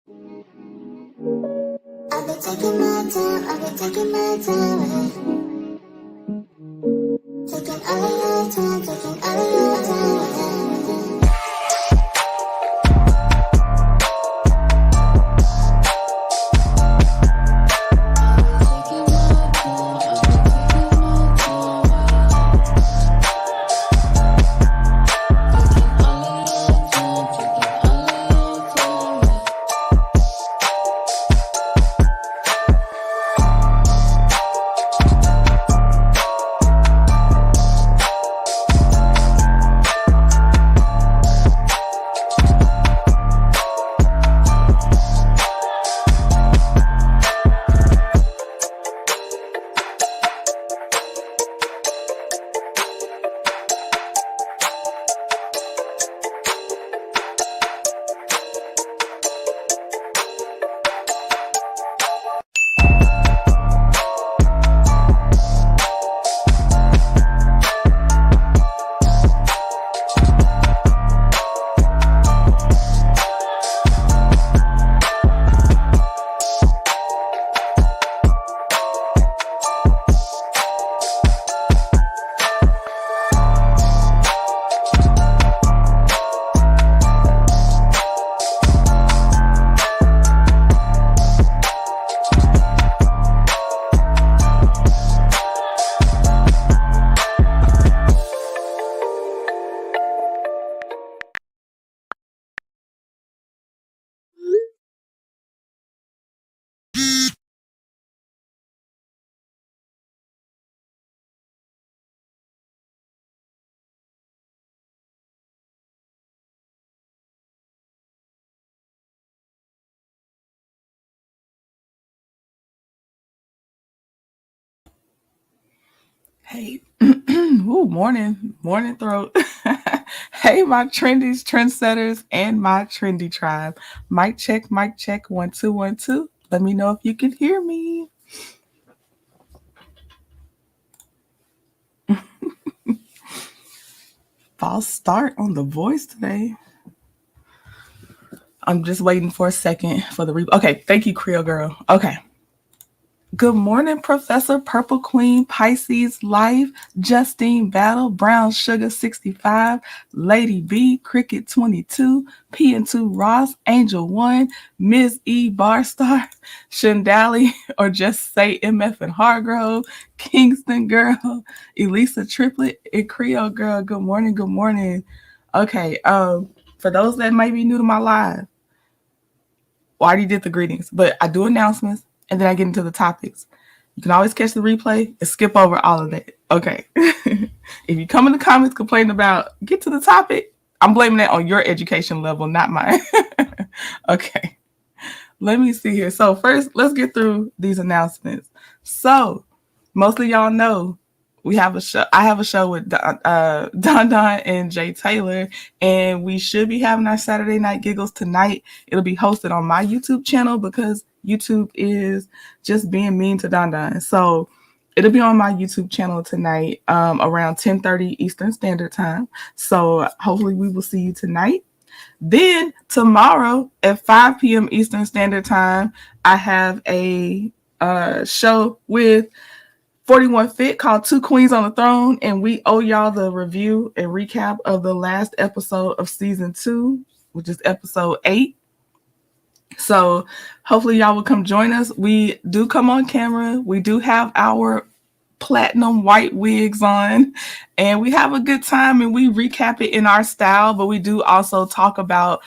I've been taking my time, taking all of your time, taking all of your time. Hey, ooh, morning throat. Hey, my trendies, trendsetters, and my trendy tribe. Mic check, 1 2 1 2. Let me know if you can hear me. False start on the voice today. I'm just waiting for a second for the Okay, thank you, Creole girl. Okay. Good morning, Professor Purple Queen, Pisces Life, Justine Battle, Brown Sugar 65, Lady B, Cricket 22, P and 2 Ross, Angel 1, Ms. E Barstar, Shindali, or just say MF and Hargrove, Kingston Girl, Elisa Triplet, and Creole Girl. Good morning, good morning. Okay, for those that might be new to my live, well, I already did the greetings, but I do announcements and then I get into the topics. You can always catch the replay and skip over all of that. Okay. If you come in the comments complaining about get to the topic, I'm blaming that on your education level, not mine. Okay. Let me see here. So first, let's get through these announcements. So most of y'all know we have a show. I have a show with Don and Jay Taylor, and we should be having our Saturday Night Giggles tonight. It'll be hosted on my YouTube channel because YouTube is just being mean to Don. So it'll be on my YouTube channel tonight around 10:30 Eastern Standard Time. So hopefully we will see you tonight. Then tomorrow at 5 p.m. Eastern Standard Time, I have a show with 41 Fit called Two Queens on the Throne, and we owe y'all the review and recap of the last episode of season 2, which is episode 8. So hopefully y'all will come join us. We do come on camera. We do have our platinum white wigs on, and we have a good time, and we recap it in our style, but we do also talk about,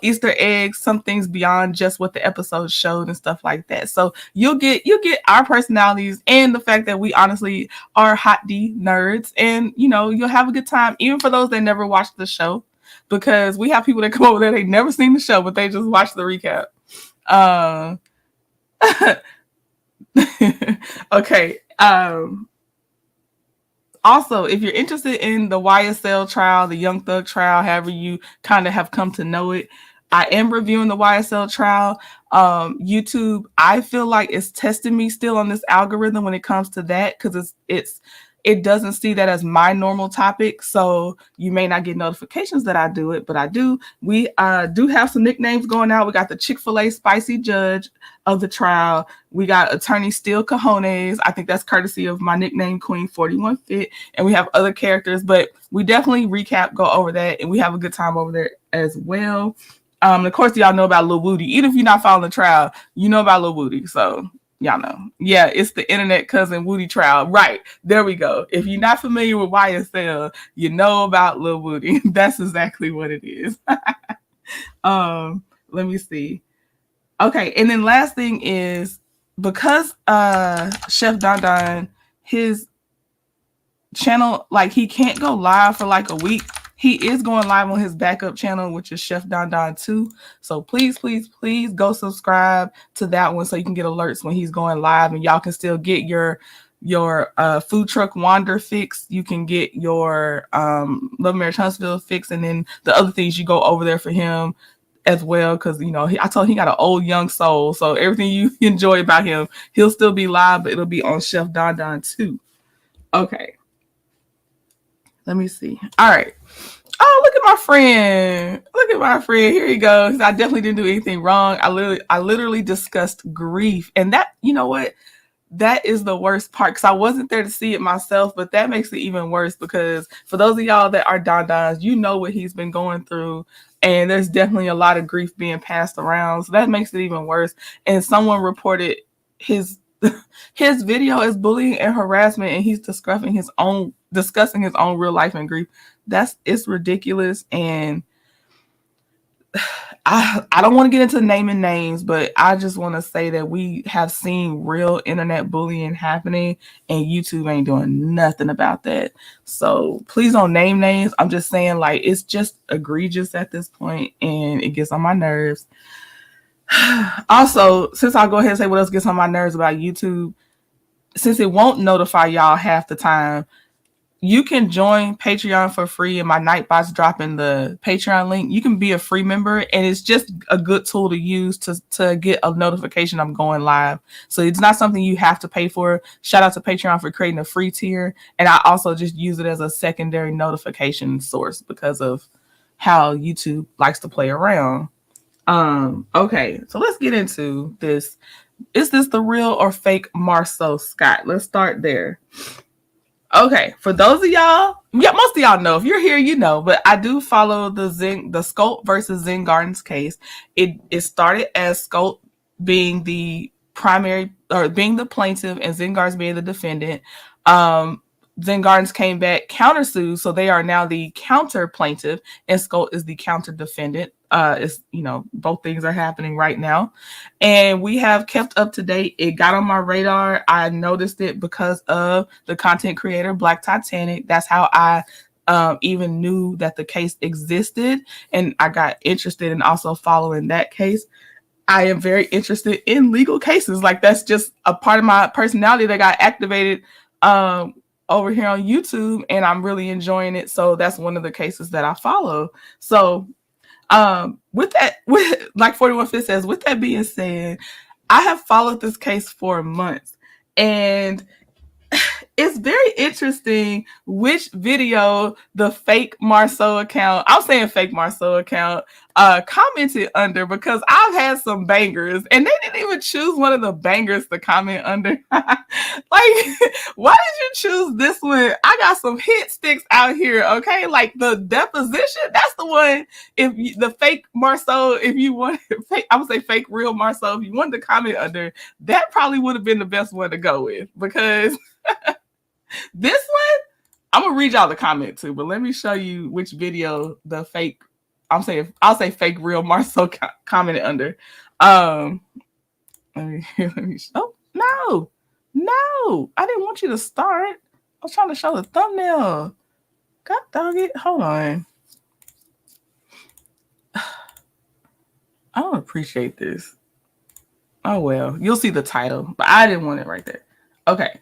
Easter eggs, some things beyond just what the episode showed and stuff like that. So you'll get our personalities and the fact that we honestly are hot D nerds, and you'll have a good time, even for those that never watched the show, because we have people that come over there, they never seen the show, but they just watch the recap. Okay. Also, if you're interested in the YSL trial, the Young Thug trial, however you kind of have come to know it, I am reviewing the YSL trial. YouTube, I feel like it's testing me still on this algorithm when it comes to that, because it's it doesn't see that as my normal topic. So you may not get notifications that I do it, but I do. We do have some nicknames going out. We got the Chick-fil-A Spicy Judge of the trial. We got Attorney Steel Cajones. I think that's courtesy of my nickname, Queen 41 Fit. And we have other characters, but we definitely go over that, and we have a good time over there as well. Of course, y'all know about Lil Woody. Even if you're not following the trial, you know about Lil Woody. So y'all know. Yeah, it's the internet cousin Woody trial. Right. There we go. If you're not familiar with YSL, you know about Lil Woody. That's exactly what it is. Let me see. Okay. And then last thing is, because Chef Don Don, his channel, like, he can't go live for like a week. He is going live on his backup channel, which is Chef Don Don 2. So please, please, please go subscribe to that one so you can get alerts when he's going live, and y'all can still get your food truck wander fix. You can get your Love Marriage Huntsville fix, and then the other things you go over there for him as well, because I told him he got an old young soul. So everything you enjoy about him, he'll still be live, but it'll be on Chef Don Don 2. Okay. Let me see. All right. Oh, look at my friend. Look at my friend. Here he goes. I definitely didn't do anything wrong. I literally discussed grief. And that, you know what? That is the worst part, because I wasn't there to see it myself, but that makes it even worse, because for those of y'all that are Don Dons, you know what he's been going through. And there's definitely a lot of grief being passed around. So that makes it even worse. And someone reported his video as bullying and harassment, and he's discussing his own real life and grief. It's ridiculous. And I don't want to get into naming names, but I just want to say that we have seen real internet bullying happening, and YouTube ain't doing nothing about that. So please don't name names. I'm just saying, like, it's just egregious at this point, and it gets on my nerves. Also, since I'll go ahead and say what else gets on my nerves about YouTube, since it won't notify y'all half the time, you can join Patreon for free, and my Nightbot's dropping the Patreon link. You can be a free member, and it's just a good tool to use to get a notification I'm going live. So it's not something you have to pay for. Shout out to Patreon for creating a free tier. And I also just use it as a secondary notification source because of how YouTube likes to play around. Okay, so let's get into this. Is this the real or fake Marsau Scott? Let's start there. Okay, for those of y'all, yeah, most of y'all know. If you're here, you know, but I do follow the Scholt versus Zen Gardens case. It started as Scholt being the primary, or being the plaintiff, and Zen Gardens being the defendant. Zen Gardens came back, countersued, so they are now the counter plaintiff, and Scholt is the counter defendant. It's, both things are happening right now, and we have kept up to date. It got on my radar. I noticed it because of the content creator Black Titanic. That's how I even knew that the case existed, and I got interested in also following that case. I am very interested in legal cases. Like, that's just a part of my personality that got activated over here on YouTube, and I'm really enjoying it. So that's one of the cases that I follow. So with like 41 Fit says, with that being said, I have followed this case for months, and it's very interesting which video the fake Marsau account, I'm saying fake Marsau account, commented under, because I've had some bangers, and they didn't even choose one of the bangers to comment under. Like, why did you choose this one? I got some hit sticks out here, okay? Like the deposition, that's the one. The fake Marsau, if you want fake, I would say fake real Marsau, if you wanted to comment under, that probably would have been the best one to go with, because this one, I'm gonna read y'all the comment too, but let me show you which video the fake, I'll say fake real Marsau commented under. Oh no, I didn't want you to start. I was trying to show the thumbnail. God dog it. Hold on. I don't appreciate this. Oh well, you'll see the title, but I didn't want it right there. Okay.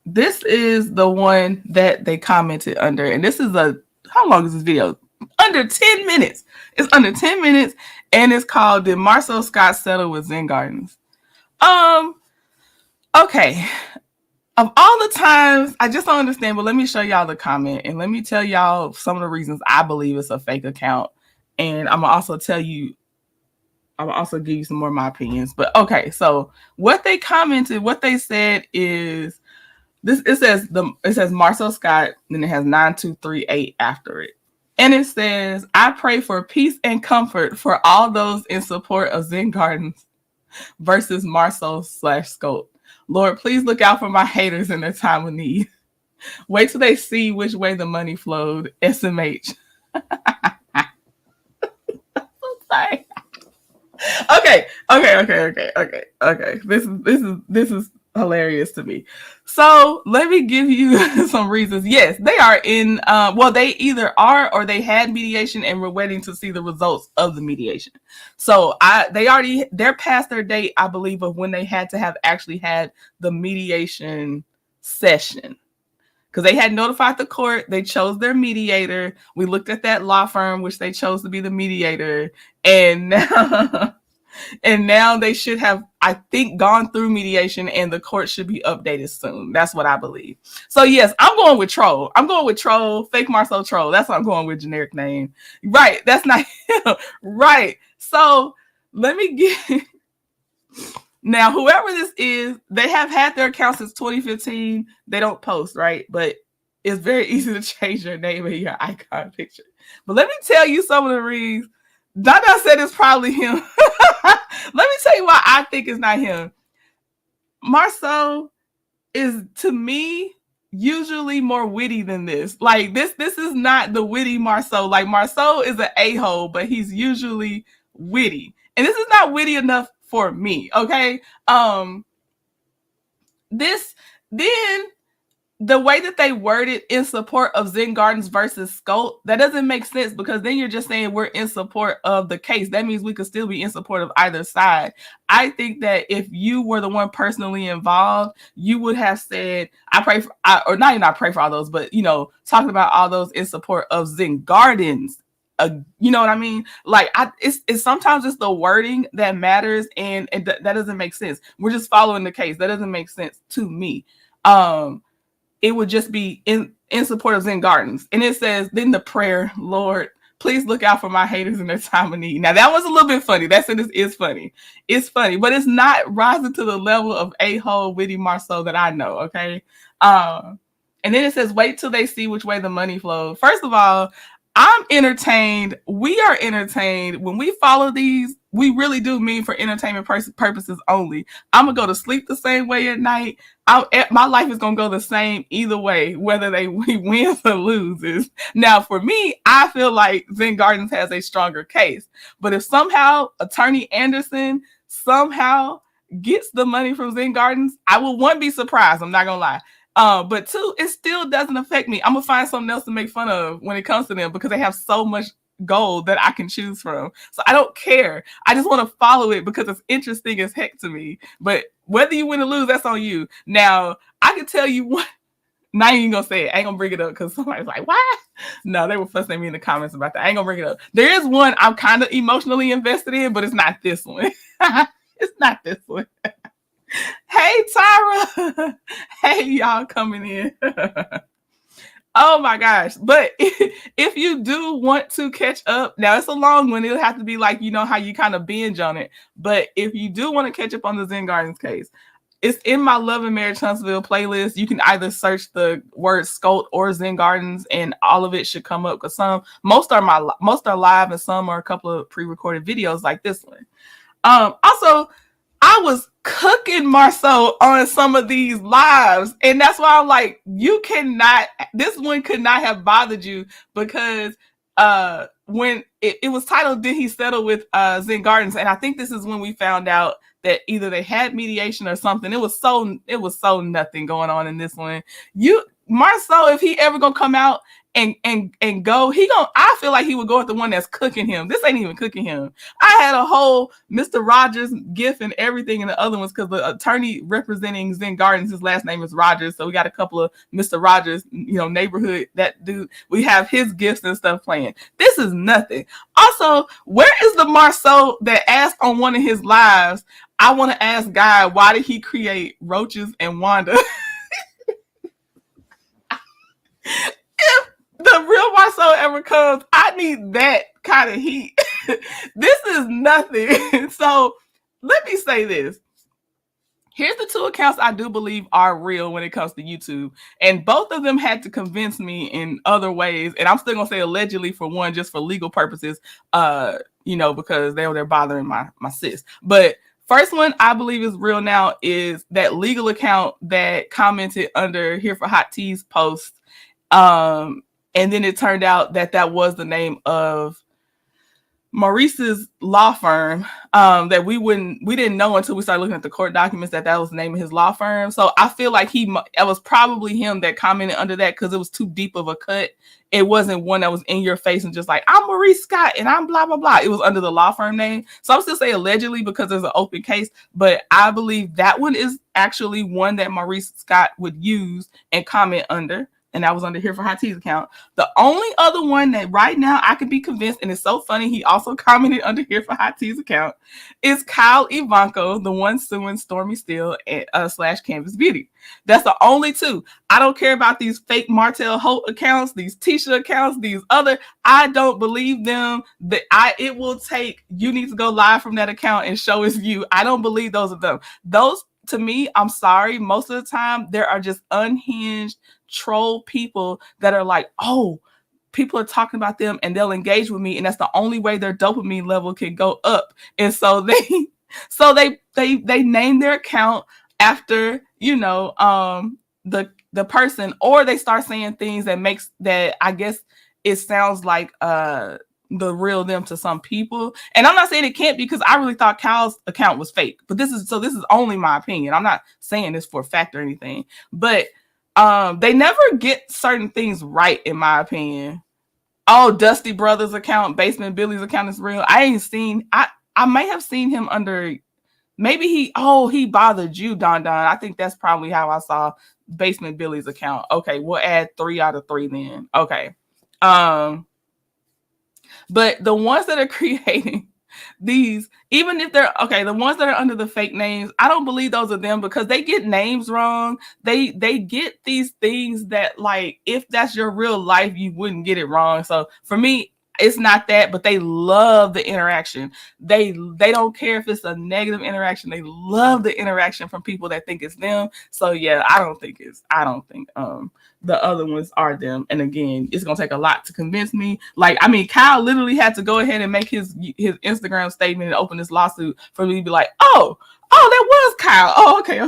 This is the one that they commented under, and this is how long is this video? Under 10 minutes. It's under 10 minutes, and it's called "Did Marsau Scott Settle with Zen Gardens?" Okay. Of all the times, I just don't understand, but let me show y'all the comment and let me tell y'all some of the reasons I believe it's a fake account. And I'm gonna also give you some more of my opinions. But okay, so what they commented, what they said is this. It says Marsau Scott, then it has 9238 after it. And it says, I pray for peace and comfort for all those in support of Zen Gardens versus Marsau / Scholt. Lord, please look out for my haters in their time of need. Wait till they see which way the money flowed. SMH. Sorry. Okay. This is hilarious to me. So let me give you some reasons. Yes, they are in. They either are or they had mediation and we're waiting to see the results of the mediation. So they're past their date, I believe, of when they had to have actually had the mediation session. Because they had notified the court, they chose their mediator. We looked at that law firm, which they chose to be the mediator, and now, and now they should have, I think, gone through mediation, and the court should be updated soon. That's what I believe. So yes, I'm going with troll. I'm going with troll, fake Marsau troll. That's what I'm going with, generic name. Right? That's not him. Right? So let me get. Now, whoever this is, they have had their account since 2015. They don't post, right? But it's very easy to change your name and your icon picture. But let me tell you some of the reasons. Dada said it's probably him. Let me tell you why I think it's not him. Marsau is, to me, usually more witty than this. Like, this is not the witty Marsau. Like, Marsau is an a-hole, but he's usually witty. And this is not witty enough for me, okay? Then the way that they worded in support of Zen Gardens versus Scholt, that doesn't make sense, because then you're just saying we're in support of the case. That means we could still be in support of either side. I think that if you were the one personally involved, you would have said, I pray for, or not even I pray for all those, but, you know, talking about all those in support of Zen Gardens. You know what I mean? Like, it's sometimes it's the wording that matters, and that doesn't make sense. We're just following the case. That doesn't make sense to me. It would just be in support of Zen Gardens. And it says, then the prayer, Lord, please look out for my haters in their time of need. Now, that was a little bit funny. That sentence is funny. It's funny, but it's not rising to the level of a-hole witty Marsau that I know, okay? And then it says, wait till they see which way the money flows. First of all, I'm entertained. We are entertained. When we follow these, we really do mean for entertainment purposes only. I'm going to go to sleep the same way at night. My life is going to go the same either way, whether we wins or loses. Now, for me, I feel like Zen Gardens has a stronger case. But if somehow Attorney Anderson somehow gets the money from Zen Gardens, I will, one, be surprised. I'm not going to lie. But two, it still doesn't affect me. I'm gonna find something else to make fun of when it comes to them, because they have so much gold that I can choose from. So I don't care. I just want to follow it because it's interesting as heck to me. But whether you win or lose, that's on you. Now, I can tell you what. Not even gonna say it. I ain't gonna bring it up because somebody's like, "What?" No, they were fussing at me in the comments about that. I ain't gonna bring it up. There is one I'm kind of emotionally invested in, but it's not this one. It's not this one. Hey, Tyra. Hey, y'all coming in. Oh my gosh. But if you do want to catch up, now it's a long one. It'll have to be like, you know, how you kind of binge on it. But if you do want to catch up on the Zen Gardens case, it's in my Love and Marriage Huntsville playlist. You can either search the word Scholt or Zen Gardens, and all of it should come up, because most are live, and some are a couple of pre-recorded videos like this one. Also, I was cooking Marsau on some of these lives, and that's why I'm like, this one could not have bothered you, because when it was titled, did he settle with Zen Gardens? And I think this is when we found out that either they had mediation or something. It was so nothing going on in this one. Marsau, if he ever gonna come out and go, I feel like he would go with the one that's cooking him. This ain't even cooking him. I had a whole Mr. Rogers gif and everything in the other ones, because the attorney representing Zen Gardens, his last name is Rogers. So we got a couple of Mr. Rogers, neighborhood, that dude. We have his gifts and stuff playing. This is nothing. Also, where is the Marsau that asked on one of his lives, I want to ask God, why did he create roaches and Wanda? If the real Marsau ever comes, I need that kind of heat. This is nothing. So let me say this. Here's the two accounts I do believe are real when it comes to YouTube. And both of them had to convince me in other ways. And I'm still going to say allegedly for one, just for legal purposes, because they're bothering my sis. But first one I believe is real now is that legal account that commented under Here for Hot Tea's post. And then it turned out that was the name of Maurice's law firm, that we didn't know until we started looking at the court documents that was the name of his law firm. So I feel like it was probably him that commented under that because it was too deep of a cut. It wasn't one that was in your face and just like, I'm Maurice Scott and I'm blah, blah, blah. It was under the law firm name. So I'm still saying allegedly because there's an open case, but I believe that one is actually one that Maurice Scott would use and comment under. And that was under Here for Hot Tea's account. The only other one that right now I can be convinced, and it's so funny, he also commented under Here for Hot Tea's account, is Kyle Ivanko, the one suing Stormy Steele / Canvas Beauty. That's the only two. I don't care about these fake Martell Holt accounts, these Tisha accounts, these other. I don't believe them. It will take, you need to go live from that account and show it's you. I don't believe those of them. Those, to me, I'm sorry, most of the time, there are just unhinged troll people that are like, oh, people are talking about them and they'll engage with me, and that's the only way their dopamine level can go up. And so they name their account after the person, or they start saying things that I guess it sounds like the real them to some people. And I'm not saying it can't, because I really thought Kyle's account was fake, but this is only my opinion. I'm not saying this for a fact or anything, but they never get certain things right, in my opinion. Oh, Dusty Brothers account, Basement Billy's account is real. I may have seen him under, maybe he bothered you, Don. I think that's probably how I saw Basement Billy's account. Okay, we'll add 3 out of 3 then. Okay. But the ones that are creating these, even if they're okay, the ones that are under the fake names, I don't believe those are them, because they get names wrong. They get these things that, like, if that's your real life, you wouldn't get it wrong. So for me, it's not that, but they love the interaction. They don't care if it's a negative interaction. They love the interaction from people that think it's them. So yeah, I don't think the other ones are them. And again, it's gonna take a lot to convince me. Like, I mean, Kyle literally had to go ahead and make his Instagram statement and open this lawsuit for me to be like, oh, that was Kyle. Oh, okay. I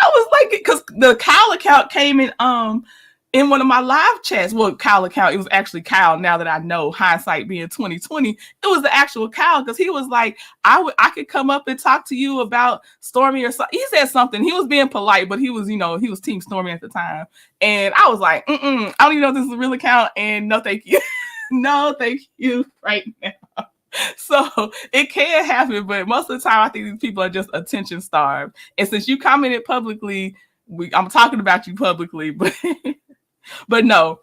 was like, because the Kyle account came in one of my live chats. Well, Kyle account, it was actually Kyle, now that I know, hindsight being 2020, it was the actual Kyle, because he was like, I could come up and talk to you about Stormy or something. He said something. He was being polite, but he was Team Stormy at the time. And I was like, I don't even know if this is a real account, and no thank you. No thank you right now. So it can happen, but most of the time I think these people are just attention starved. And since you commented publicly, I'm talking about you publicly, but no,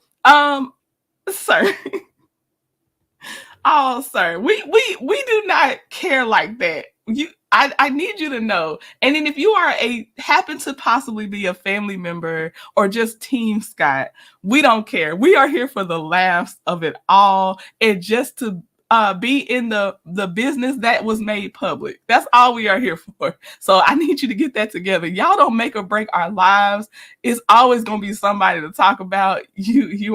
sir. Oh, sir, we do not care like that. I need you to know. And then if you happen to possibly be a family member or just Team Scott, we don't care. We are here for the laughs of it all, and just to be in the business that was made public. That's all we are here for. So I need you to get that together. Y'all don't make or break our lives. It's always going to be somebody to talk about. It's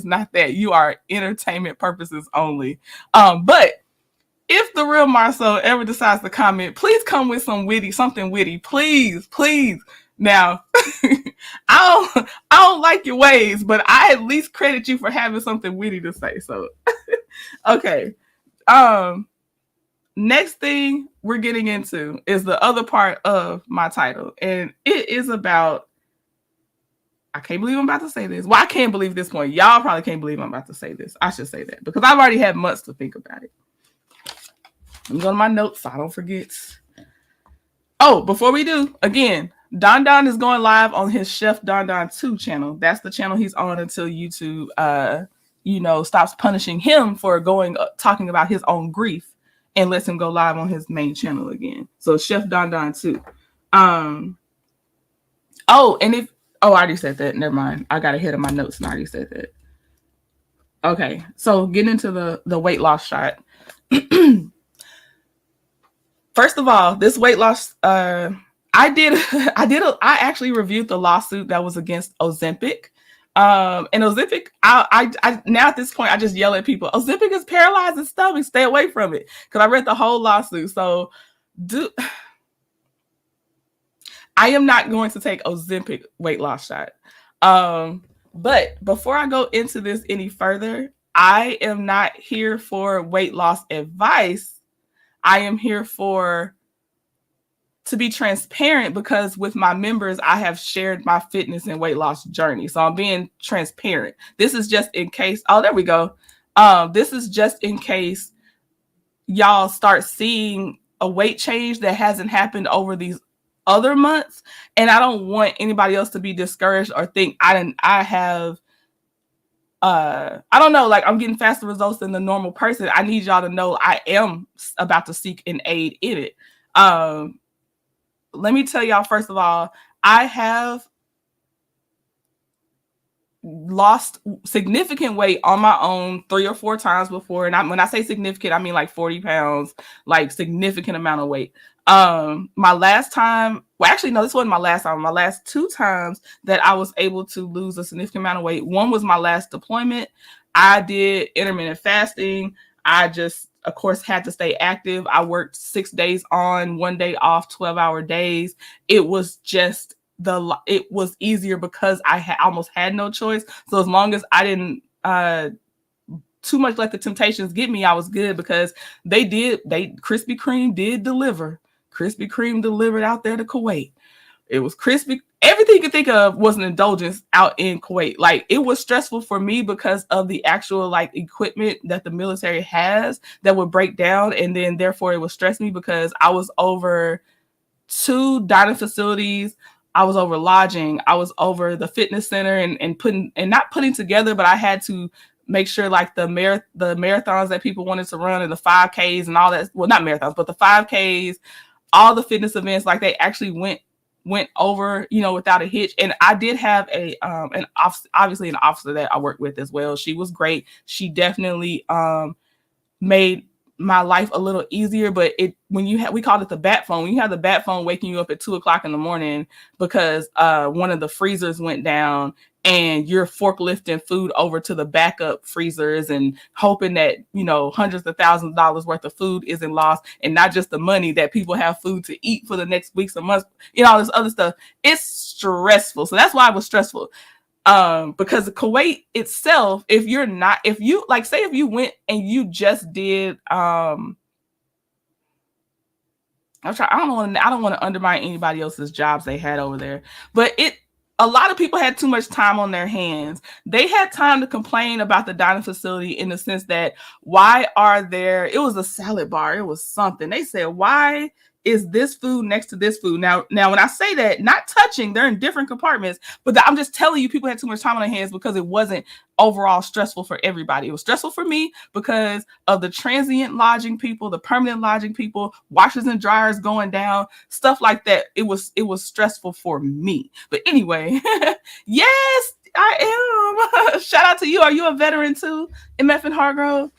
not that. You are entertainment purposes only. But if the real Marsau ever decides to comment, please come with something witty. Please. Now, I don't like your ways, but I at least credit you for having something witty to say. So, okay. Next thing we're getting into is the other part of my title, and it is about, I can't believe I'm about to say this. Well, I can't believe this point. Y'all probably can't believe I'm about to say this. I should say that, because I've already had months to think about it. Let me go to my notes so I don't forget. Oh, before we do, again, Don is going live on his Chef Don 2 channel. That's the channel he's on until YouTube, stops punishing him for talking about his own grief and lets him go live on his main channel again. So Chef Don 2. Oh, and if I already said that. Never mind. I got ahead of my notes and I already said that. Okay, so getting into the weight loss shot. First of all, this weight loss, I actually reviewed the lawsuit that was against Ozempic. And Ozempic, I now at this point, I just yell at people. Ozempic is paralyzing stomach. Stay away from it. Because I read the whole lawsuit. So, I am not going to take Ozempic weight loss shot. But before I go into this any further, I am not here for weight loss advice. I am here to be transparent because with my members, I have shared my fitness and weight loss journey. So I'm being transparent. This is just in case. Oh, there we go. This is just in case y'all start seeing a weight change that hasn't happened over these other months. And I don't want anybody else to be discouraged or think I don't know, like I'm getting faster results than the normal person. I need y'all to know I am about to seek an aid in it. Let me tell y'all, first of all, I have lost significant weight on my own 3 or 4 times before. And when I say significant, I mean like 40 pounds, like significant amount of weight. My last time, well, actually, no, this wasn't my last time. My last 2 times that I was able to lose a significant amount of weight. One was my last deployment. I did intermittent fasting. I just, of course, had to stay active. I worked 6 days on, 1 day off, 12-hour days. It was just it was easier because I almost had no choice. So as long as I didn't too much let the temptations get me, I was good because Krispy Kreme did deliver. Krispy Kreme delivered out there to Kuwait. It was crispy. Everything you could think of was an indulgence out in Kuwait. Like, it was stressful for me because of the actual like equipment that the military has that would break down. And then therefore it would stress me because I was over 2 dining facilities. I was over lodging. I was over the fitness center and not putting together, but I had to make sure like the marathons that people wanted to run and the 5Ks and all that. Well, not marathons, but the 5Ks, all the fitness events, like they actually went over, without a hitch. And I did have obviously an officer that I worked with as well. She was great. She definitely made my life a little easier, but we called it the bat phone. When you have the bat phone waking you up at 2:00 in the morning because one of the freezers went down and you're forklifting food over to the backup freezers and hoping that, hundreds of thousands of dollars worth of food isn't lost, and not just the money, that people have food to eat for the next weeks and months, all this other stuff. It's stressful. So that's why it was stressful. Because Kuwait itself, if you went and you just did, I don't want to undermine anybody else's jobs they had over there, but a lot of people had too much time on their hands. They had time to complain about the dining facility in the sense that, it was a salad bar. It was something. They said, why is this food next to this food? Now, when I say that, not touching, they're in different compartments, but I'm just telling you, people had too much time on their hands because it wasn't overall stressful for everybody. It was stressful for me because of the transient lodging people, the permanent lodging people, washers and dryers going down, stuff like that. It was stressful for me. But anyway, yes, I am. Shout out to you. Are you a veteran too, MF and Hargrove?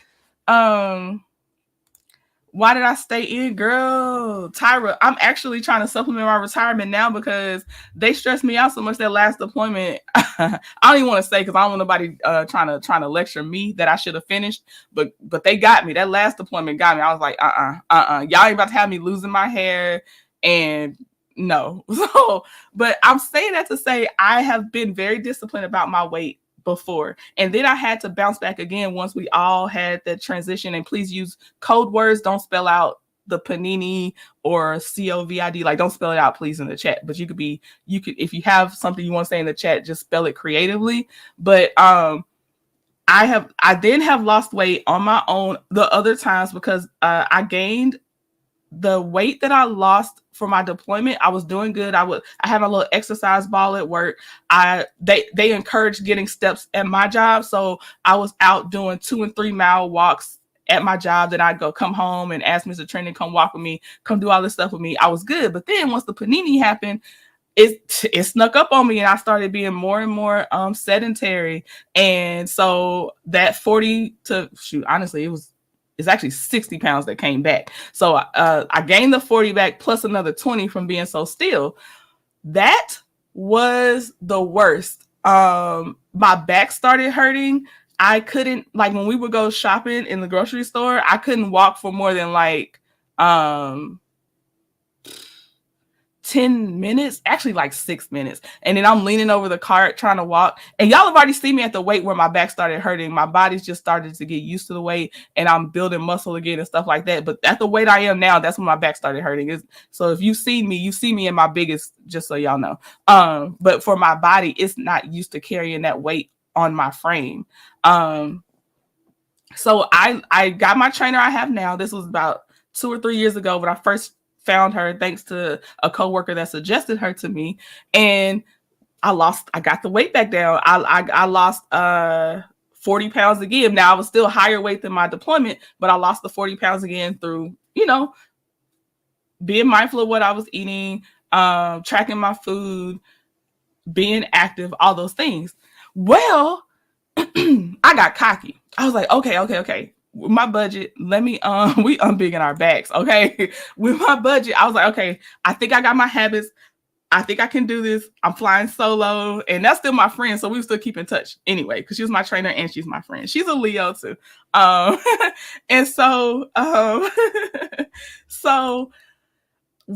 Why did I stay in, girl? Tyra, I'm actually trying to supplement my retirement now because they stressed me out so much that last deployment. I don't even want to say because I don't want nobody trying to lecture me that I should have finished, but they got me. That last deployment got me. I was like, y'all ain't about to have me losing my hair, and no. So, but I'm saying that to say I have been very disciplined about my weight before, and then I had to bounce back again once we all had that transition. And please use code words. Don't spell out the panini or COVID. Like, don't spell it out, please, in the chat. But you could if you have something you want to say in the chat, just spell it creatively. But I then have lost weight on my own the other times because I gained the weight that I lost for my deployment. I was doing good. I had my little exercise ball at work. They encouraged getting steps at my job. So I was out doing 2 and 3 mile walks at my job. Then I'd go come home and ask Mr. Trent to come walk with me, come do all this stuff with me. I was good. But then once the panini happened, it snuck up on me, and I started being more and more sedentary. And so that 40 to shoot, honestly, it's actually 60 pounds that came back. So I gained the 40 back plus another 20 from being so still. That was the worst. My back started hurting. I couldn't, like, when we would go shopping in the grocery store, I couldn't walk for more than like 10 minutes, actually like 6 minutes. And then I'm leaning over the cart trying to walk. And y'all have already seen me at the weight where my back started hurting. My body's just started to get used to the weight, and I'm building muscle again and stuff like that. But at the weight I am now, that's when my back started hurting. So if you see me in my biggest, just so y'all know. But for my body, it's not used to carrying that weight on my frame. So I got my trainer I have now. This was about 2 or 3 years ago when I first found her, thanks to a coworker that suggested her to me. And I got the weight back down. I lost 40 pounds again. Now I was still higher weight than my deployment, but I lost the 40 pounds again through, being mindful of what I was eating, tracking my food, being active, all those things. Well, I got cocky. I was like, okay. With my budget, let me we unbigging our backs, okay? With my budget, I was like, okay, I think I got my habits. I think I can do this. I'm flying solo, and that's still my friend, so we still keep in touch anyway, because she was my trainer and she's my friend. She's a Leo too. And so so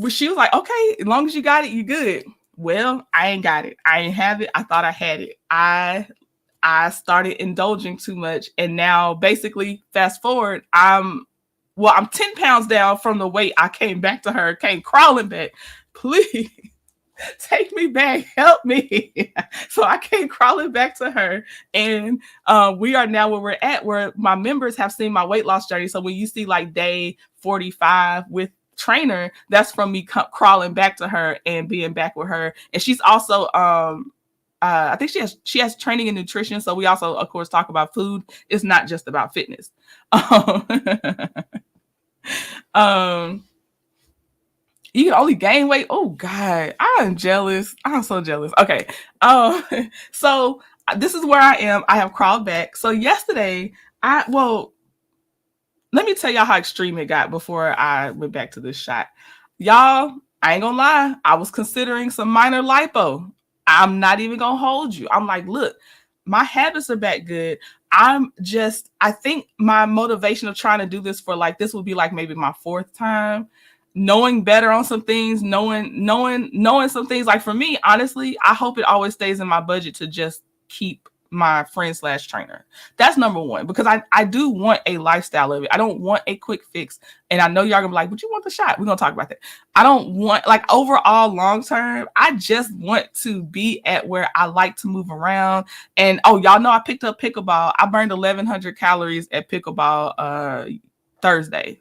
she was like, okay, as long as you got it, you good. Well, I ain't got it. I ain't have it. I thought I had it. I started indulging too much. And now basically fast forward, I'm 10 pounds down from the weight I came back to her, came crawling back. Please take me back. Help me. So I came crawling back to her. And we are now where we're at, where my members have seen my weight loss journey. So when you see like day 45 with trainer, that's from me crawling back to her and being back with her. And she's also I think she has training in nutrition. So we also, of course, talk about food. It's not just about fitness. You can only gain weight. Oh God, I'm jealous. I'm so jealous. Okay. So this is where I am. I have crawled back. So yesterday, let me tell y'all how extreme it got before I went back to this shot. Y'all, I ain't gonna lie. I was considering some minor lipo. I'm not even gonna hold you. I'm like, look, my habits are back good. I think my motivation of trying to do this for like, this will be like maybe my 4th time, knowing better on some things, knowing some things. Like for me, honestly, I hope it always stays in my budget to just keep my friend/trainer. That's number one, because I do want a lifestyle of it. I don't want a quick fix. And I know y'all gonna be like, but you want the shot. We're gonna talk about that. I don't want, like, overall long term, I just want to be at where I like to move around. And y'all know I picked up pickleball. I burned 1,100 calories at pickleball Thursday.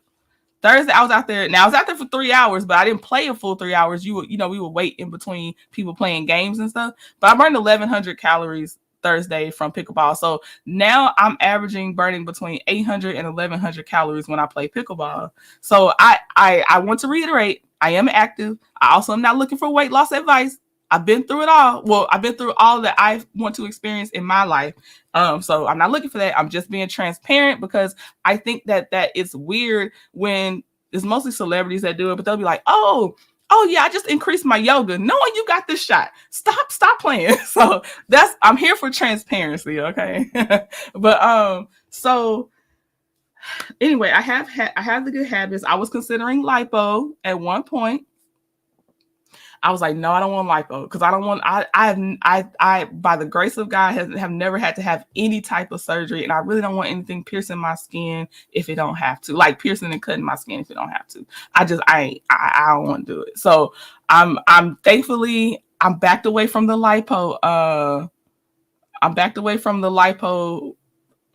I was out there. Now I was out there for 3 hours, but I didn't play a full 3 hours. We would wait in between people playing games and stuff. But I burned 1,100 calories Thursday from pickleball. So now I'm averaging burning between 800 and 1,100 calories when I play pickleball. So I want to reiterate, I am active. I also am not looking for weight loss advice. I've been through it all. Well, I've been through all that I want to experience in my life. So I'm not looking for that. I'm just being transparent, because I think that it's weird when it's mostly celebrities that do it, but they'll be like, oh yeah, I just increased my yoga, knowing you got this shot. Stop playing. So I'm here for transparency, okay? But so anyway, I have the good habits. I was considering lipo at one point. I was like, no, I don't want lipo, because I by the grace of God have never had to have any type of surgery, and I really don't want anything piercing my skin if it don't have to, like piercing and cutting my skin if it don't have to. I don't want to do it. So I'm thankfully I'm backed away from the lipo. I'm backed away from the lipo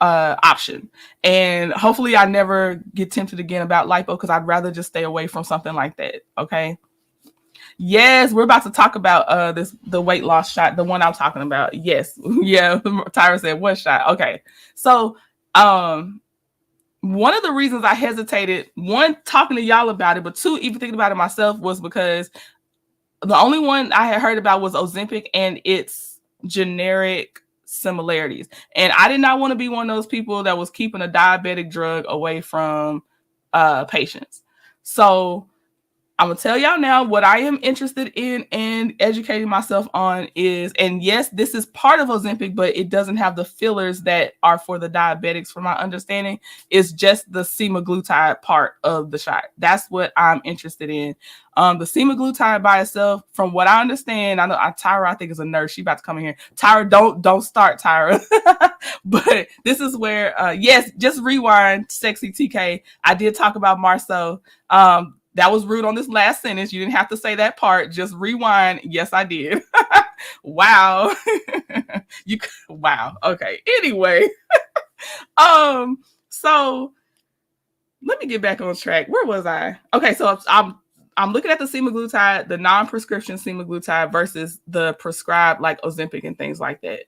option, and hopefully I never get tempted again about lipo, because I'd rather just stay away from something like that. Okay. Yes, we're about to talk about the weight loss shot, the one I'm talking about. Yes. Yeah, Tyra said what shot? Okay. So one of the reasons I hesitated, one, talking to y'all about it, but two, even thinking about it myself, was because The only one I had heard about was Ozempic and its generic similarities. And I did not want to be one of those people that was keeping a diabetic drug away from patients. So I'm gonna tell y'all now what I am interested in and educating myself on is, and yes, this is part of Ozempic, but it doesn't have the fillers that are for the diabetics. From my understanding, it's just the semaglutide part of the shot. That's what I'm interested in. The semaglutide by itself, from what I understand, I know Tyra, I think, is a nurse. She about to come in here. Tyra, don't start, Tyra. But this is where, yes, just rewind, sexy TK. I did talk about Marsau. That was rude on this last sentence. You didn't have to say that part. Just rewind. Yes, I did. Wow. Wow. Okay. Anyway. So let me get back on track. Where was I? Okay, so I'm looking at the semaglutide, the non-prescription semaglutide versus the prescribed like Ozempic and things like that.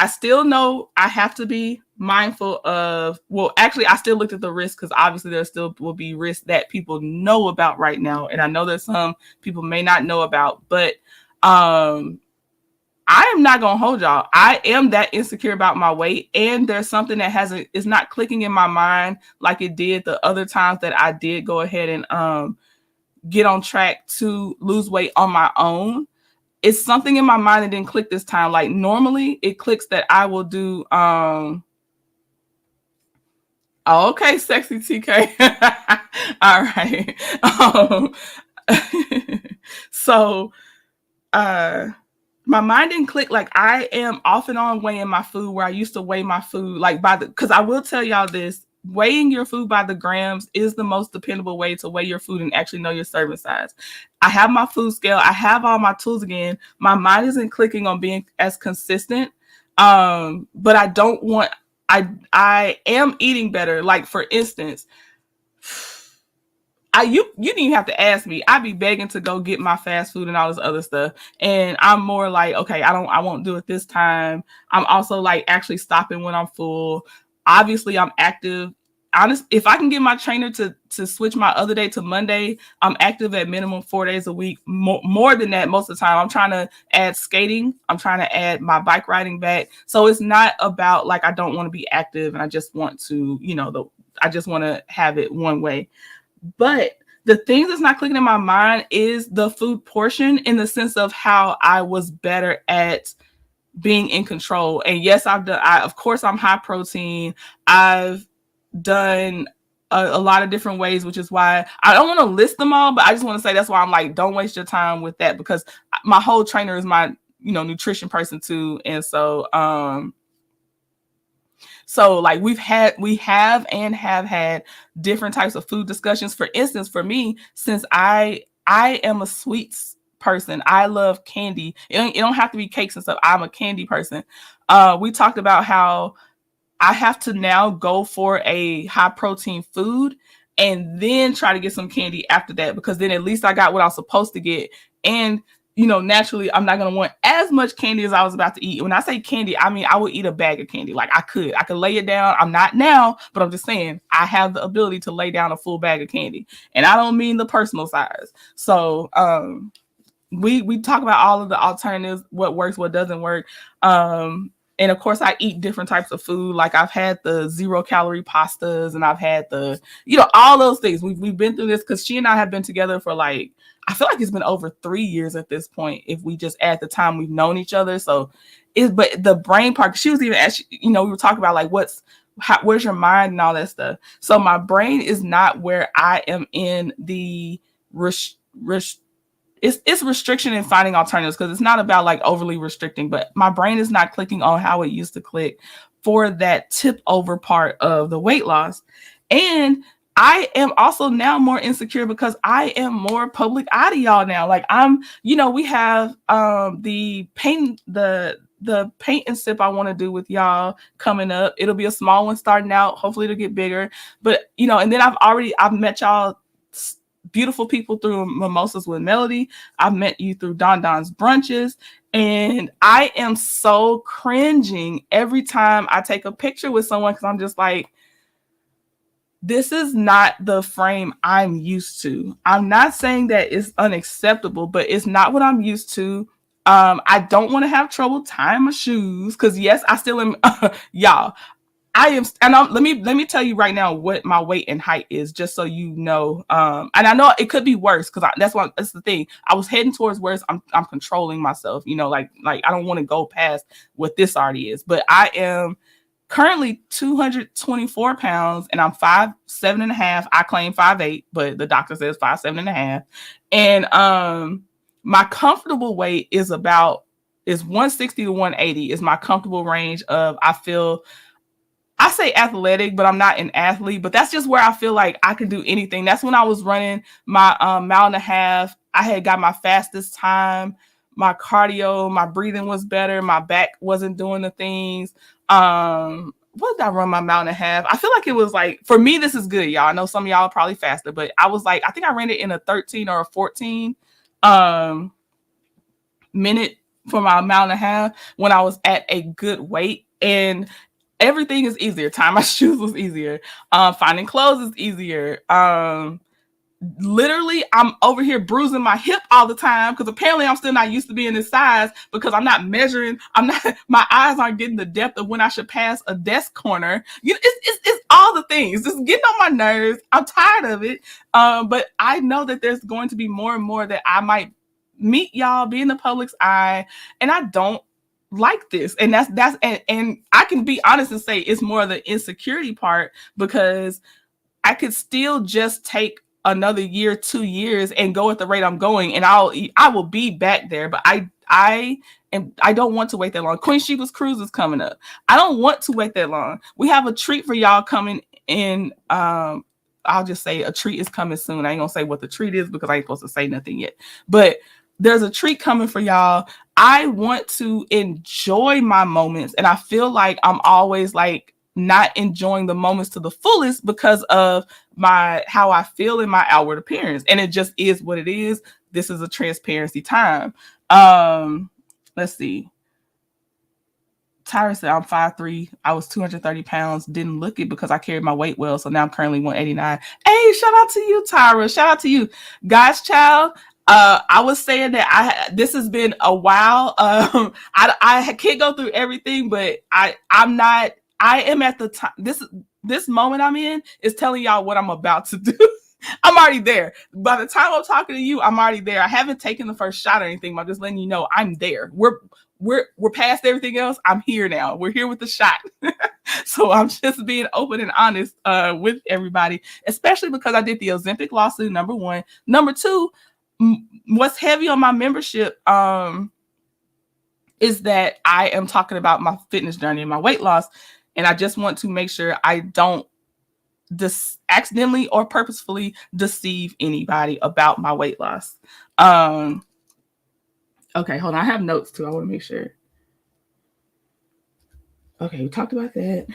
I still know I have to be mindful of, well, actually, I still looked at the risk because obviously there still will be risks that people know about right now. And I know there's some people may not know about, but I am not going to hold y'all. I am that insecure about my weight. And there's something that is not clicking in my mind like it did the other times that I did go ahead and get on track to lose weight on my own. It's something in my mind that didn't click this time. Like normally it clicks that I will do, okay, sexy TK. All right. So, my mind didn't click. Like I am off and on weighing my food where I used to weigh my food, like because I will tell y'all this, weighing your food by the grams is the most dependable way to weigh your food and actually know your serving size. I have my food scale. I have all my tools again. My mind isn't clicking on being as consistent. But I don't want, I am eating better. Like for instance, you didn't even have to ask me. I'd be begging to go get my fast food and all this other stuff. And I'm more like, okay, I won't do it this time. I'm also like actually stopping when I'm full. Obviously I'm active. If I can get my trainer to switch my other day to Monday, I'm active at minimum 4 days a week. More than that, most of the time. I'm trying to add skating. I'm trying to add my bike riding back. So it's not about like I don't want to be active and I just want to, I just want to have it one way. But the thing that's not clicking in my mind is the food portion, in the sense of how I was better at being in control. And yes, of course, I'm high protein. I've done a lot of different ways, which is why I don't want to list them all, but I just want to say that's why I'm like, don't waste your time with that, because my whole trainer is my, nutrition person too. And so, like we have had different types of food discussions. For instance, for me, since I am a sweets person, I love candy. It don't have to be cakes and stuff. I'm a candy person. We talked about how I have to now go for a high protein food and then try to get some candy after that, because then at least I got what I was supposed to get. And naturally, I'm not going to want as much candy as I was about to eat. When I say candy, I mean, I would eat a bag of candy. Like I could lay it down. I'm not now, but I'm just saying I have the ability to lay down a full bag of candy. And I don't mean the personal size. So we talk about all of the alternatives, what works, what doesn't work. And of course, I eat different types of food. Like I've had the 0-calorie pastas, and I've had the, all those things. We've been through this because she and I have been together for like, I feel like it's been over 3 years at this point, if we just add the time we've known each other. So but the brain part, she was even asked, we were talking about like, where's your mind and all that stuff. So my brain is not where I am in the it's restriction and finding alternatives, because it's not about like overly restricting, but my brain is not clicking on how it used to click for that tip over part of the weight loss. And I am also now more insecure because I am more public eye to y'all now. Like we have the paint and sip I want to do with y'all coming up. It'll be a small one starting out. Hopefully it'll get bigger. But and then I've met y'all beautiful people through Mimosas with Melody. I've met you through Don Don's brunches. And I am so cringing every time I take a picture with someone, because I'm just like, this is not the frame I'm used to. I'm not saying that it's unacceptable, but it's not what I'm used to. I don't want to have trouble tying my shoes because yes, I still am. Y'all, I am, and let me tell you right now what my weight and height is, just so you know. And I know it could be worse because that's the thing. I was heading towards worse. I'm controlling myself, like I don't want to go past what this already is. But I am currently 224 pounds, and I'm 5'7.5". I claim 5'8", but the doctor says 5'7.5". And my comfortable weight is 160 to 180 is my comfortable range of, I say athletic, but I'm not an athlete, but that's just where I feel like I can do anything. That's when I was running my mile and a half. I had got my fastest time, my cardio, my breathing was better. My back wasn't doing the things. What did I run my mile and a half? I feel like it was like, for me, this is good, y'all. I know some of y'all are probably faster, but I was like, I think I ran it in a 13 or a 14 minute for my mile and a half when I was at a good weight. And everything is easier. Tying my shoes was easier. Finding clothes is easier. Literally, I'm over here bruising my hip all the time because apparently I'm still not used to being this size because I'm not measuring. My eyes aren't getting the depth of when I should pass a desk corner. It's all the things. It's getting on my nerves. I'm tired of it. But I know that there's going to be more and more that I might meet y'all, be in the public's eye, and I don't like this. And and I can be honest and say it's more of the insecurity part because I could still just take another year, 2 years and go at the rate I'm going, and I will be back there. But I don't want to wait that long. Queen Sheba's cruise is coming up. I don't want to wait that long. We have a treat for y'all coming in. I'll just say a treat is coming soon. I ain't gonna say what the treat is because I ain't supposed to say nothing yet. But there's a treat coming for y'all. I want to enjoy my moments, and I feel like I'm always like not enjoying the moments to the fullest because of how I feel in my outward appearance. And it just is what it is. This is a transparency time. Let's see. Tyra said I'm 5'3". I was 230 pounds. Didn't look it because I carried my weight well. So now I'm currently 189. Hey, shout out to you, Tyra. Shout out to you. God's child. I was saying that this has been a while. I can't go through everything, but I am at the time. This moment I'm in is telling y'all what I'm about to do. I'm already there. By the time I'm talking to you, I'm already there. I haven't taken the first shot or anything, but I'm just letting you know I'm there. We're past everything else. I'm here now. We're here with the shot. So I'm just being open and honest with everybody, especially because I did the Ozempic lawsuit, number one. Number two, what's heavy on my membership is that I am talking about my fitness journey and my weight loss. And I just want to make sure I don't accidentally or purposefully deceive anybody about my weight loss. Okay, hold on. I have notes too. I want to make sure. Okay, we talked about that.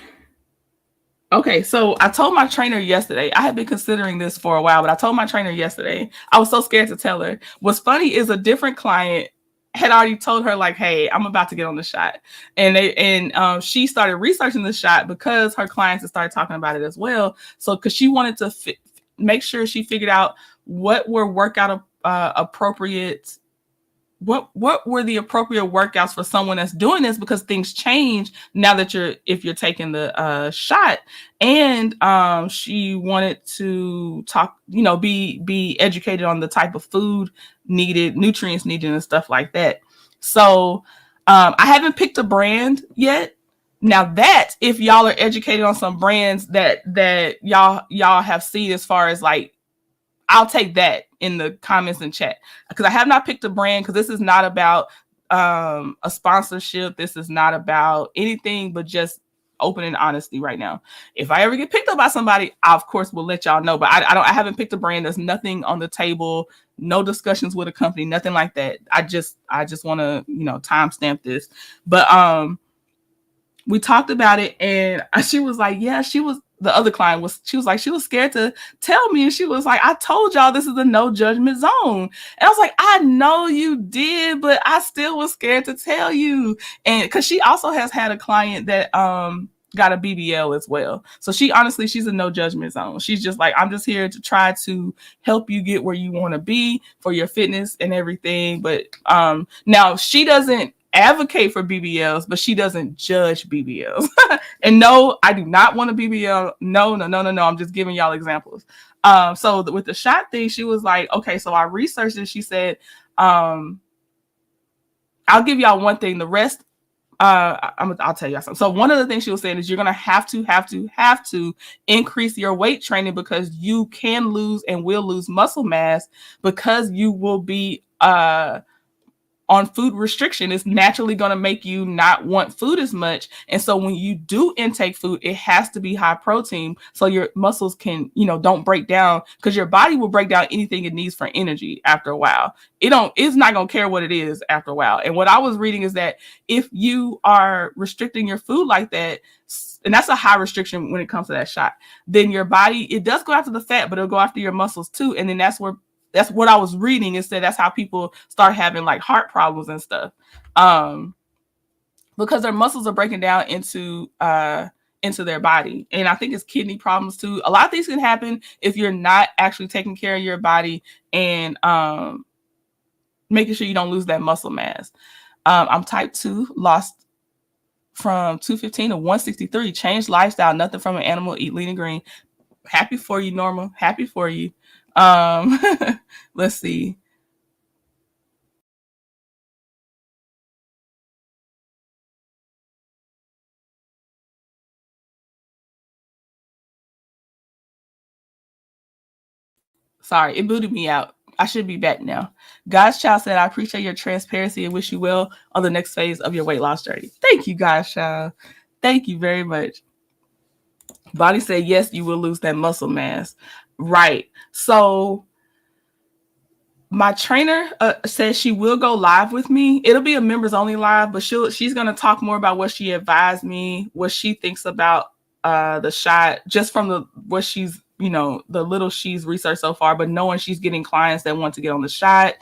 Okay, so I told my trainer yesterday, I had been considering this for a while, but I told my trainer yesterday, I was so scared to tell her. What's funny is a different client had already told her like, hey, I'm about to get on the shot. And she started researching the shot because her clients had started talking about it as well. So, because she wanted to make sure she figured out what were appropriate, what were the appropriate workouts for someone that's doing this, because things change now that if you're taking the shot. And she wanted to talk, be educated on the type of food needed, nutrients needed, and stuff like that. So I haven't picked a brand yet. Now that if y'all are educated on some brands that y'all have seen as far as like, I'll take that in the comments and chat, because I have not picked a brand, because this is not about a sponsorship. This is not about anything but just open and honesty right now. If I ever get picked up by somebody, I of course will let y'all know, but I haven't picked a brand. There's nothing on the table, no discussions with a company, nothing like that. I just want to, timestamp this. But we talked about it, and she was like, yeah, the other client was scared to tell me. And she was like, I told y'all this is a no judgment zone. And I was like, I know you did, but I still was scared to tell you. And because she also has had a client that got a BBL as well. So she's a no judgment zone. She's just like, I'm just here to try to help you get where you want to be for your fitness and everything. But now she doesn't advocate for BBLs, but she doesn't judge BBLs. And no, I do not want a BBL. No. I'm just giving y'all examples. So with the shot thing, she was like, okay, so I researched it. She said, I'll give y'all one thing. The rest, I'll tell you something. So one of the things she was saying is you're gonna have to increase your weight training because you can lose and will lose muscle mass because you will be on food restriction. Is naturally going to make you not want food as much. And so when you do intake food, it has to be high protein so your muscles can, don't break down, because your body will break down anything it needs for energy after a while. It's not going to care what it is after a while. And what I was reading is that if you are restricting your food like that, and that's a high restriction when it comes to that shot, then your body, it does go after the fat, but it'll go after your muscles too. And then that's what I was reading. It said that's how people start having like heart problems and stuff, because their muscles are breaking down into their body. And I think it's kidney problems too. A lot of things can happen if you're not actually taking care of your body and making sure you don't lose that muscle mass. I'm type 2, lost from 215 to 163, changed lifestyle, nothing from an animal, eat lean and green. Happy for you, Norma. Happy for you. Let's see. Sorry, it booted me out. I should be back now. God's Child said, I appreciate your transparency and wish you well on the next phase of your weight loss journey. Thank you, God's Child. Thank you very much. Body said, yes, you will lose that muscle mass. Right. So my trainer says she will go live with me. It'll be a members only live, but she's going to talk more about what she advised me, what she thinks about the shot, just from what she's, the little she's researched so far, but knowing she's getting clients that want to get on the shot.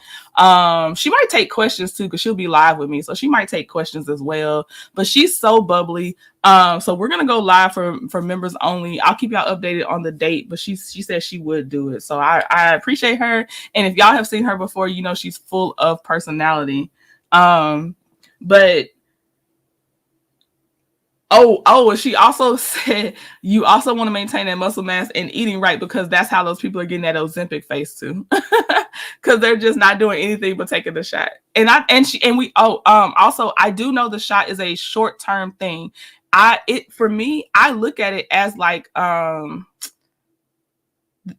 She might take questions too, because she'll be live with me. So she might take questions as well, but she's so bubbly. So we're going to go live for members only. I'll keep y'all updated on the date, but she said she would do it. So I appreciate her. And if y'all have seen her before, she's full of personality. But and she also said you also want to maintain that muscle mass and eating right, because that's how those people are getting that Ozempic face too, because they're just not doing anything but taking the shot. Also, I do know the shot is a short-term thing. For me, I look at it as like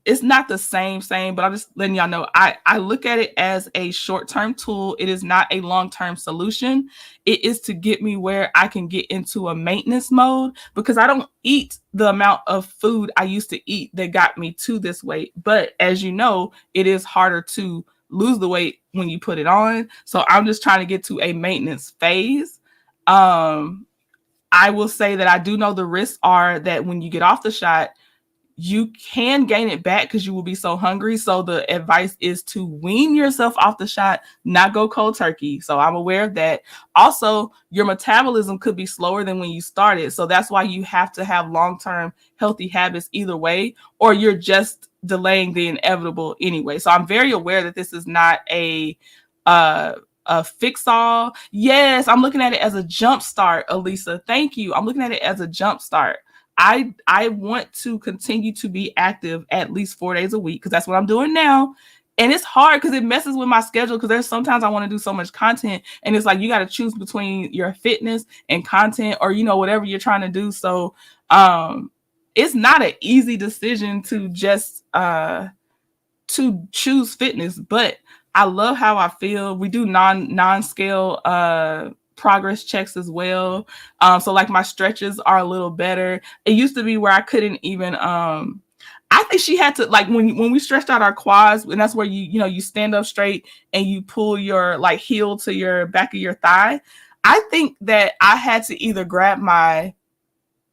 it's not the same, but I'm just letting y'all know, I look at it as a short-term tool. It is not a long-term solution. It is to get me where I can get into a maintenance mode, because I don't eat the amount of food I used to eat that got me to this weight. But as you know, it is harder to lose the weight when you put it on. So I'm just trying to get to a maintenance phase. I will say that I do know the risks are that when you get off the shot, you can gain it back because you will be so hungry. So the advice is to wean yourself off the shot, not go cold turkey. So I'm aware of that. Also, your metabolism could be slower than when you started. So that's why you have to have long-term healthy habits either way, or you're just delaying the inevitable anyway. So I'm very aware that this is not a fix-all. Yes, I'm looking at it as a jump start, Elisa. Thank you. I'm looking at it as a jump start. I want to continue to be active at least 4 days a week, because that's what I'm doing now. And it's hard because it messes with my schedule, because there's sometimes I want to do so much content, and it's like you got to choose between your fitness and content, or whatever you're trying to do. So it's not an easy decision to just to choose fitness, but I love how I feel. We do non-scale progress checks as well. So like my stretches are a little better. It used to be where I couldn't even I think she had to, like, when we stretched out our quads, and that's where you stand up straight and you pull your like heel to your back of your thigh. I think that I had to either grab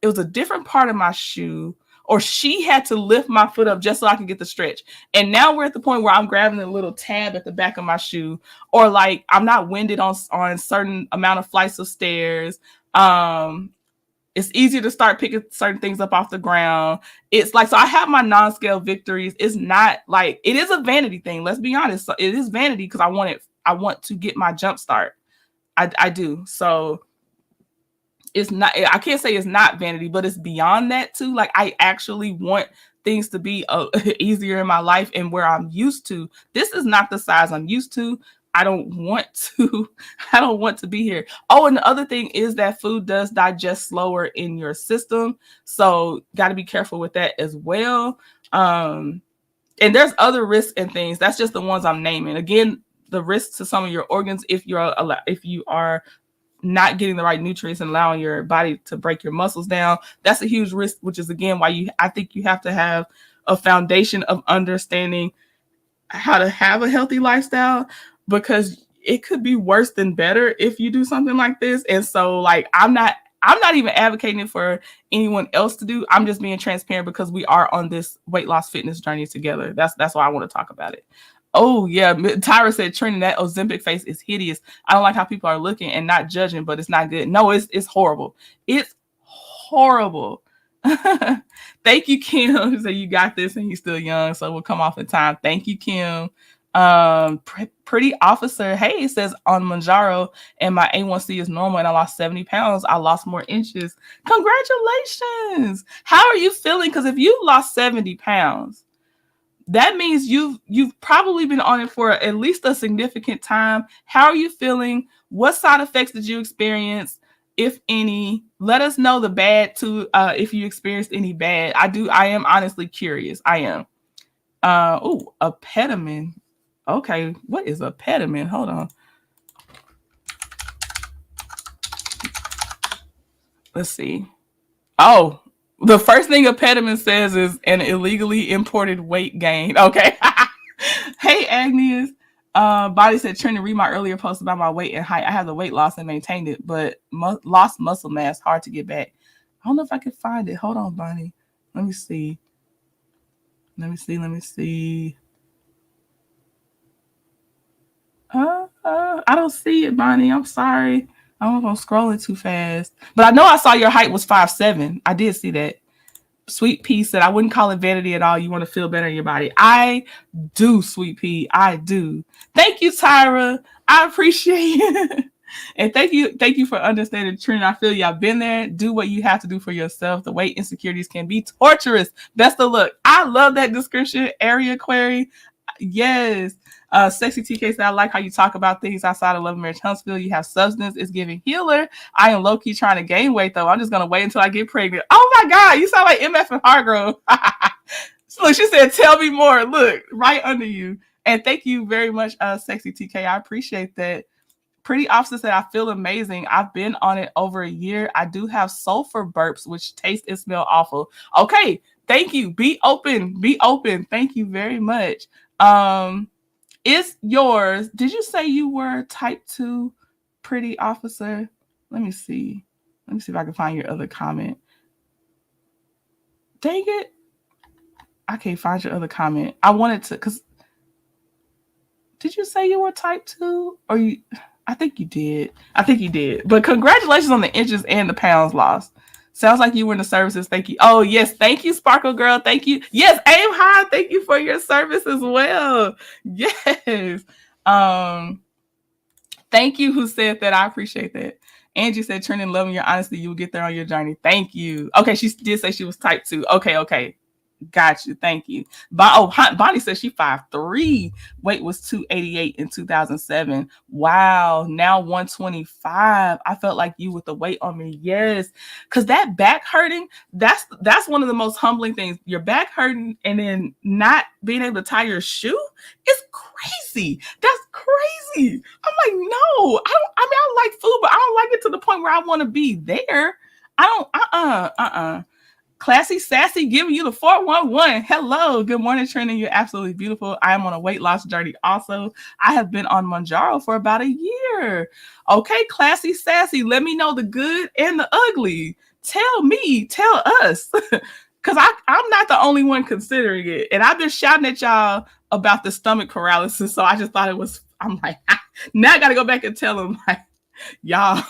it was a different part of my shoe, or she had to lift my foot up just so I could get the stretch. And now we're at the point where I'm grabbing a little tab at the back of my shoe, or like I'm not winded on certain amount of flights of stairs. It's easier to start picking certain things up off the ground. It's like, so I have my non-scale victories. It's not like, it is a vanity thing. Let's be honest. So it is vanity because I want to get my jump start. I do. So it's not, I can't say it's not vanity, but it's beyond that too. Like, I actually want things to be easier in my life and where I'm used to. This is not the size I'm used to. I don't want to be here. Oh, and the other thing is that food does digest slower in your system. So got to be careful with that as well. And there's other risks and things. That's just the ones I'm naming. Again, the risks to some of your organs if you are not getting the right nutrients and allowing your body to break your muscles down. That's a huge risk, which is again why I think you have to have a foundation of understanding how to have a healthy lifestyle, because it could be worse than better if you do something like this. And so like, I'm not even advocating for anyone else to do. I'm just being transparent because we are on this weight loss fitness journey together. That's why I want to talk about it. Oh yeah, Tyra said, Trini, that Ozempic face is hideous. I don't like how people are looking and not judging, but it's not good. No, it's horrible. It's horrible. Thank you, Kim. So you got this and you're still young, so we'll come off in time. Thank you, Kim. Pretty officer, hey, it says on Manjaro, and my A1C is normal and I lost 70 pounds. I lost more inches. Congratulations. How are you feeling? Because if you lost 70 pounds, that means you've probably been on it for at least a significant time. How are you feeling? What side effects did you experience, if any? Let us know the bad too, if you experienced any bad. I am honestly curious. I am. A pediment. Okay, what is a pediment? Hold on. Let's see. Oh, the first thing a pediment says is an illegally imported weight gain. Okay. Hey, Agnes. Body said, Trini, read my earlier post about my weight and height. I have the weight loss and maintained it, but lost muscle mass, hard to get back. I don't know if I can find it. Hold on, Bonnie. Let me see. I don't see it, Bonnie. I'm sorry. I don't know if I'm scrolling too fast. But I know I saw your height was 5'7". I did see that. Sweet Pea said, I wouldn't call it vanity at all. You want to feel better in your body. I do, Sweet Pea. I do. Thank you, Tyra. I appreciate it. And thank you for understanding, Trina. I feel you. I've been there. Do what you have to do for yourself. The weight insecurities can be torturous. Best of luck. I love that description. Area query. Yes. Sexy TK said, I like how you talk about things outside of Love and Marriage Huntsville. You have substance. It's giving healer. I am low-key trying to gain weight, though. I'm just going to wait until I get pregnant. Oh, my God. You sound like MF and Hargrove. Look, she said, tell me more. Look, right under you. And thank you very much, Sexy TK. I appreciate that. Pretty Officer said, I feel amazing. I've been on it over a year. I do have sulfur burps, which taste and smell awful. Okay. Thank you. Be open. Be open. Thank you very much. It's yours. Did you say you were type 2, Pretty Officer? Let me see. Let me see if I can find your other comment. Dang it. I can't find your other comment. I wanted to, because did you say you were type 2? Or you? I think you did. But congratulations on the inches and the pounds lost. Sounds like you were in the services. Thank you. Oh, yes. Thank you, Sparkle Girl. Thank you. Yes, Aim High. Thank you for your service as well. Yes. Thank you who said that. I appreciate that. Angie said, Trini, loving your honesty. You will get there on your journey. Thank you. Okay, she did say she was type 2. Okay. Got you. Thank you. Bonnie says she 5'3". Weight was 288 in 2007. Wow. Now 125. I felt like you with the weight on me. Yes. Because that back hurting, that's one of the most humbling things. Your back hurting and then not being able to tie your shoe is crazy. That's crazy. I'm like, no. I like food, but I don't like it to the point where I want to be there. I don't, Classy Sassy giving you the 411. Hello. Good morning, Trina. You're absolutely beautiful. I am on a weight loss journey also. I have been on Mounjaro for about a year. Okay, Classy Sassy, let me know the good and the ugly. Tell us. Because I'm not the only one considering it. And I've been shouting at y'all about the stomach paralysis. So I just thought I'm like, now I got to go back and tell them, like, y'all.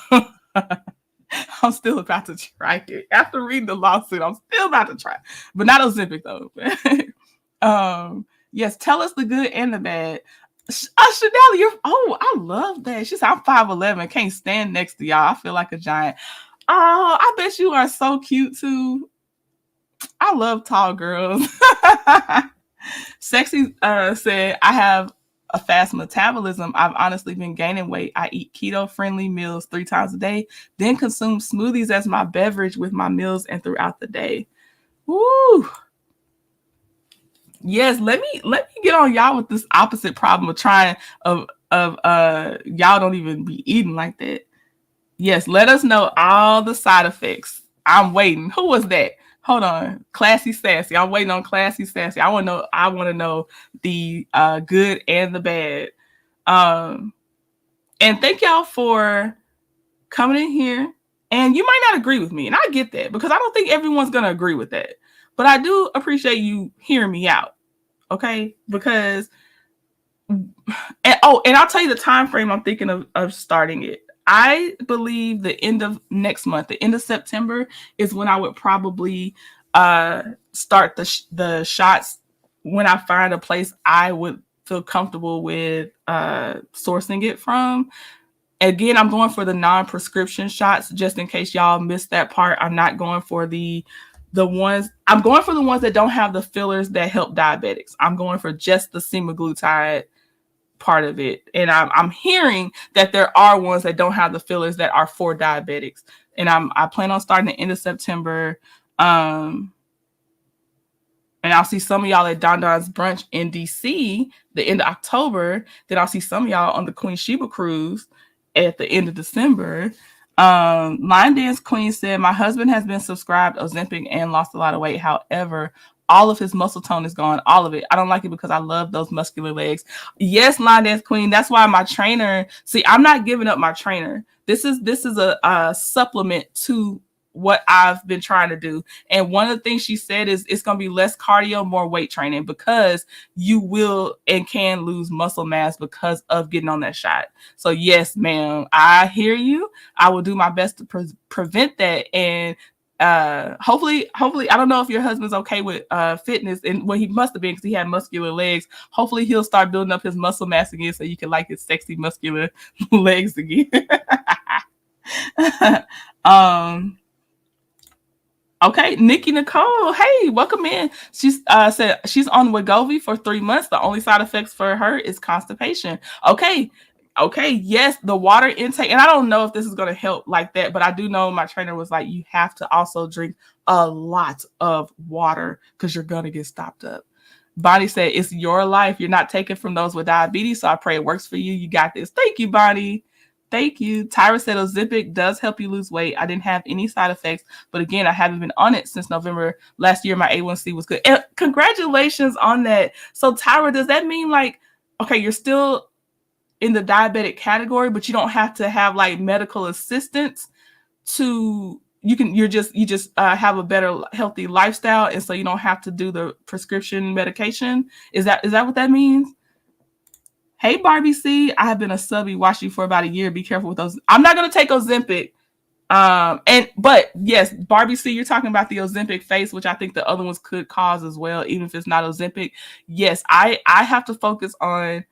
I'm still about to try it. After reading the lawsuit, I'm still about to try. But not Ozempic though. Yes, tell us the good and the bad. Chanel, I love that. She said, I'm 5'11", can't stand next to y'all. I feel like a giant. Oh, I bet you are so cute too. I love tall girls. Sexy said, I have a fast metabolism. I've honestly been gaining weight. I eat keto-friendly meals 3 times a day, then consume smoothies as my beverage with my meals and throughout the day. Woo! Yes, let me get on y'all with this opposite problem of trying of y'all don't even be eating like that. Yes, let us know all the side effects. I'm waiting. Who was that? Hold on. Classy Sassy. I'm waiting on Classy Sassy. I want to know the good and the bad. And thank y'all for coming in here. And you might not agree with me. And I get that because I don't think everyone's going to agree with that. But I do appreciate you hearing me out. Okay? Because and I'll tell you the time frame I'm thinking of starting it. I believe the end of next month, the end of September, is when I would probably start the shots when I find a place I would feel comfortable with sourcing it from. Again, I'm going for the non-prescription shots, just in case y'all missed that part. I'm not going for the ones. I'm going for the ones that don't have the fillers that help diabetics. I'm going for just the semaglutide part of it. And I'm hearing that there are ones that don't have the fillers that are for diabetics. And I plan on starting the end of September. And I'll see some of y'all at Don Don's brunch in DC the end of October. Then I'll see some of y'all on the Queen Sheba cruise at the end of December. Line Dance Queen said, my husband has been subscribed Ozempic and lost a lot of weight. However, all of his muscle tone is gone. All of it. I don't like it because I love those muscular legs. Yes, Line Dance Queen. That's why my trainer, see, I'm not giving up my trainer. This is a supplement to what I've been trying to do. And one of the things she said is it's going to be less cardio, more weight training, because you will and can lose muscle mass because of getting on that shot. So yes, ma'am, I hear you. I will do my best to prevent that. And hopefully, I don't know if your husband's okay with fitness, and well, he must have been because he had muscular legs. Hopefully he'll start building up his muscle mass again so you can like his sexy muscular legs again. Okay, Nikki Nicole, hey, welcome in. She's said she's on Wegovy for 3 months. The only side effects for her is constipation. Okay, yes, the water intake, and I don't know if this is going to help like that, but I do know my trainer was like, you have to also drink a lot of water because you're going to get stopped up. Bonnie said, it's your life. You're not taken from those with diabetes, so I pray it works for you. You got this. Thank you, Bonnie. Thank you. Tyra said Ozempic does help you lose weight. I didn't have any side effects, but again, I haven't been on it since November last year. My A1C was good. And congratulations on that. So Tyra, does that mean like, okay, you're still in the diabetic category, but you don't have to have like medical assistance to, you just have a better healthy lifestyle. And so you don't have to do the prescription medication. Is that what that means? Hey, Barbie C, I have been a subby, watched you for about a year. Be careful with those. I'm not going to take Ozempic. But yes, Barbie C, you're talking about the Ozempic Face, which I think the other ones could cause as well, even if it's not Ozempic. Yes, I have to focus on,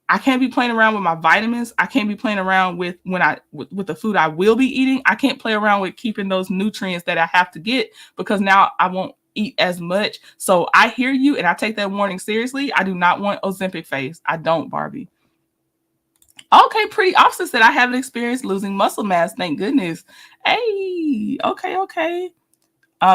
I can't be playing around with my vitamins. I can't be playing around with with the food I will be eating. I can't play around with keeping those nutrients that I have to get, because now I won't eat as much. So I hear you, and I take that warning seriously. I do not want Ozempic Face. I don't, Barbie. Okay, pretty opposite said I haven't experienced losing muscle mass. Thank goodness. Hey, okay.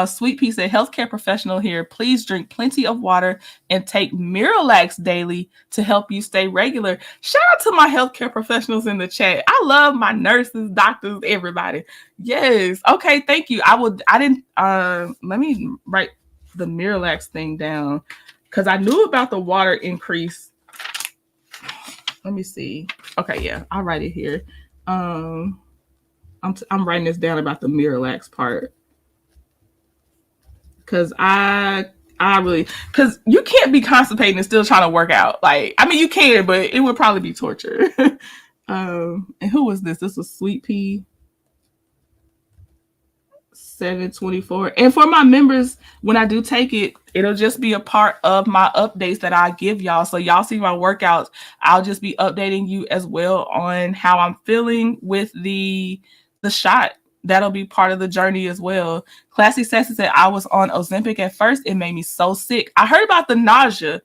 Sweet Pea said, healthcare professional here. Please drink plenty of water and take Miralax daily to help you stay regular. Shout out to my healthcare professionals in the chat. I love my nurses, doctors, everybody. Yes. Okay. Thank you. Let me write the Miralax thing down because I knew about the water increase. Let me see. Okay. Yeah. I'll write it here. I'm writing this down about the Miralax part. Because because you can't be constipated and still trying to work out. Like, I mean, you can, but it would probably be torture. And who was this? This was Sweet Pea. 724. And for my members, when I do take it, it'll just be a part of my updates that I give y'all. So y'all see my workouts. I'll just be updating you as well on how I'm feeling with the shot. That'll be part of the journey as well. Classy Sassy said I was on Ozempic at first. It made me so sick. I heard about the nausea.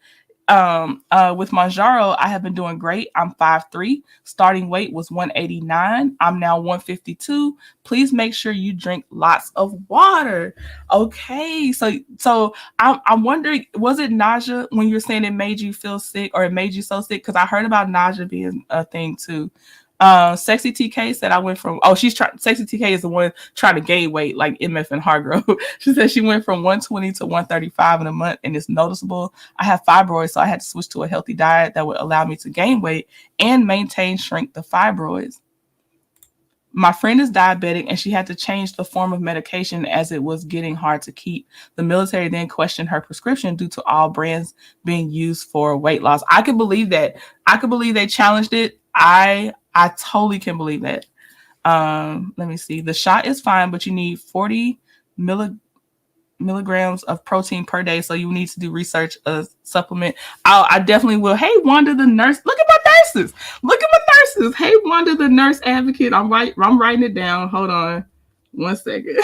With Manjaro, I have been doing great. I'm 5'3". Starting weight was 189. I'm now 152. Please make sure you drink lots of water. Okay, so I'm wondering, was it nausea when you're saying it made you feel sick or it made you so sick? Because I heard about nausea being a thing too. Sexy TK said I went from Sexy TK is the one trying to gain weight like MF and Hargrove. She said she went from 120 to 135 in a month and it's noticeable. I have fibroids, so I had to switch to a healthy diet that would allow me to gain weight and shrink the fibroids. My friend is diabetic and she had to change the form of medication as it was getting hard to keep. The military then questioned her prescription due to all brands being used for weight loss. I can believe that. I could believe they challenged it. I totally can believe that. Let me see. The shot is fine, but you need 40 milligrams of protein per day. So you need to do research, a supplement. I definitely will. Hey, Wanda, the nurse. Look at my nurses. Look at my nurses. Hey, Wanda, the nurse advocate. I'm writing it down. Hold on 1 second.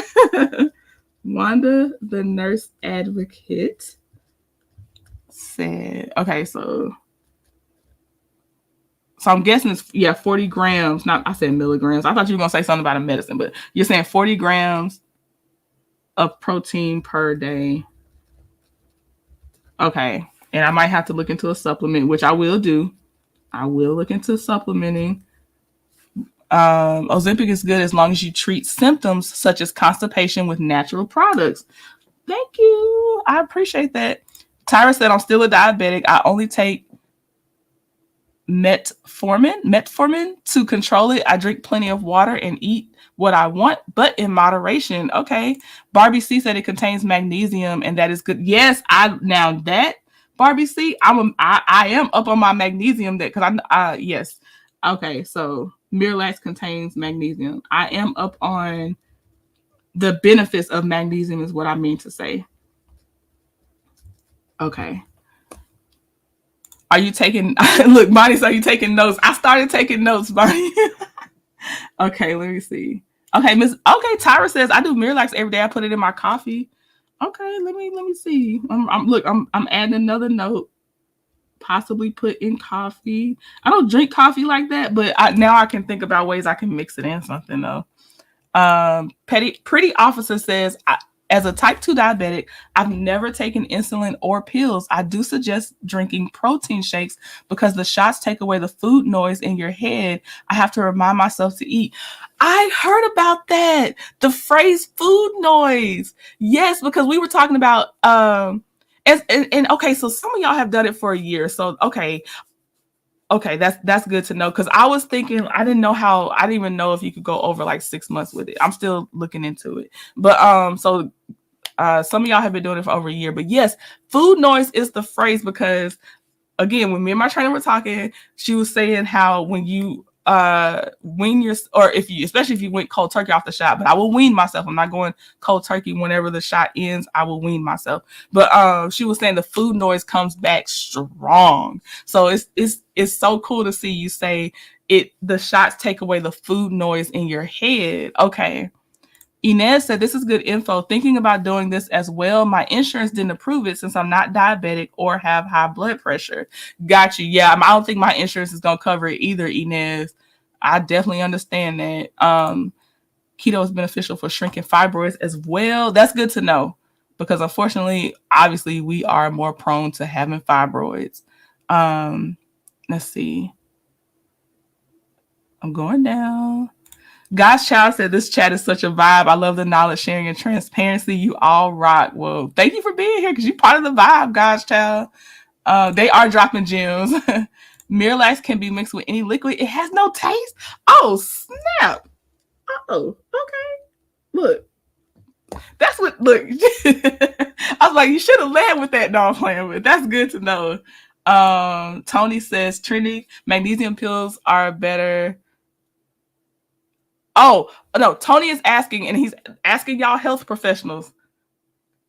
Wanda, the nurse advocate said, okay, so I'm guessing it's 40 grams. Not, I said milligrams. I thought you were gonna say something about a medicine, but you're saying 40 grams of protein per day. Okay. And I might have to look into a supplement, which I will do. I will look into supplementing. Ozempic is good as long as you treat symptoms such as constipation with natural products. Thank you. I appreciate that. Tyra said, I'm still a diabetic. I only take metformin to control it. I drink plenty of water and eat what I want, but in moderation. Okay. Barbie C said it contains magnesium and that is good. Yes, Barbie C, I am up on my magnesium that because yes. Okay, so Miralax contains magnesium. I am up on the benefits of magnesium is what I mean to say. Okay. Are you taking, look, Bonnie, are you taking notes? I started taking notes, Bonnie. Okay, let me see. Okay, Tyra says, I do Miralax every day. I put it in my coffee. Okay, let me see. I'm adding another note. Possibly put in coffee. I don't drink coffee like that, but now I can think about ways I can mix it in something though. Pretty Officer says, as a type 2 diabetic, I've never taken insulin or pills. I do suggest drinking protein shakes because the shots take away the food noise in your head. I have to remind myself to eat. I heard about that. The phrase food noise. Yes, because we were talking about, and okay, so some of y'all have done it for a year. So, okay, that's good to know because I was thinking I didn't even know if you could go over like 6 months with it. I'm still looking into it, but some of y'all have been doing it for over a year. But yes, food noise is the phrase because again, when me and my trainer were talking, she was saying how when you wean your, or especially if you went cold turkey off the shot, but I will wean myself. I'm not going cold turkey whenever the shot ends. I will wean myself. But she was saying the food noise comes back strong. So it's so cool to see you say the shots take away the food noise in your head. Okay. Inez said, this is good info. Thinking about doing this as well. My insurance didn't approve it since I'm not diabetic or have high blood pressure. Got you. Yeah, I don't think my insurance is going to cover it either, Inez. I definitely understand that. Keto is beneficial for shrinking fibroids as well. That's good to know because unfortunately, obviously, we are more prone to having fibroids. Let's see. I'm going down. God's Child said, this chat is such a vibe. I love the knowledge sharing and transparency. You all rock. Well, thank you for being here because you're part of the vibe, God's Child. They are dropping gems. Miralax can be mixed with any liquid. It has no taste. Oh, snap. Oh, okay. Look. That's what, look. I was like, you should have led with that. No, I'm playing with. That's good to know. Tony says, Trinity, magnesium pills are better. Oh, no, Tony is asking, and he's asking y'all health professionals,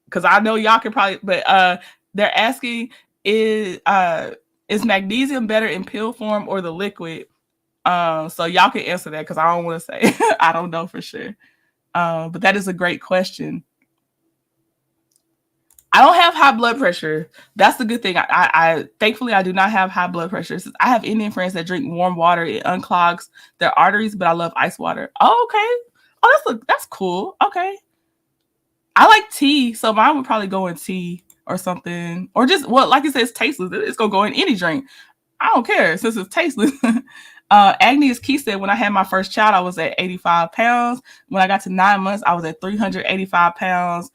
because I know y'all can probably, but they're asking, is magnesium better in pill form or the liquid? So y'all can answer that, because I don't want to say I don't know for sure. But that is a great question. I don't have high blood pressure. That's the good thing. I thankfully I do not have high blood pressure. I have Indian friends that drink warm water. It unclogs their arteries, but I love ice water. Oh, okay. Oh, that's cool. Okay. I like tea, so mine would probably go in tea or something, or just, well, like you said, it's tasteless. It's gonna go in any drink. I don't care since it's tasteless. Agnes Key said, when I had my first child, I was at 85 pounds. When I got to 9 months, I was at 385 pounds.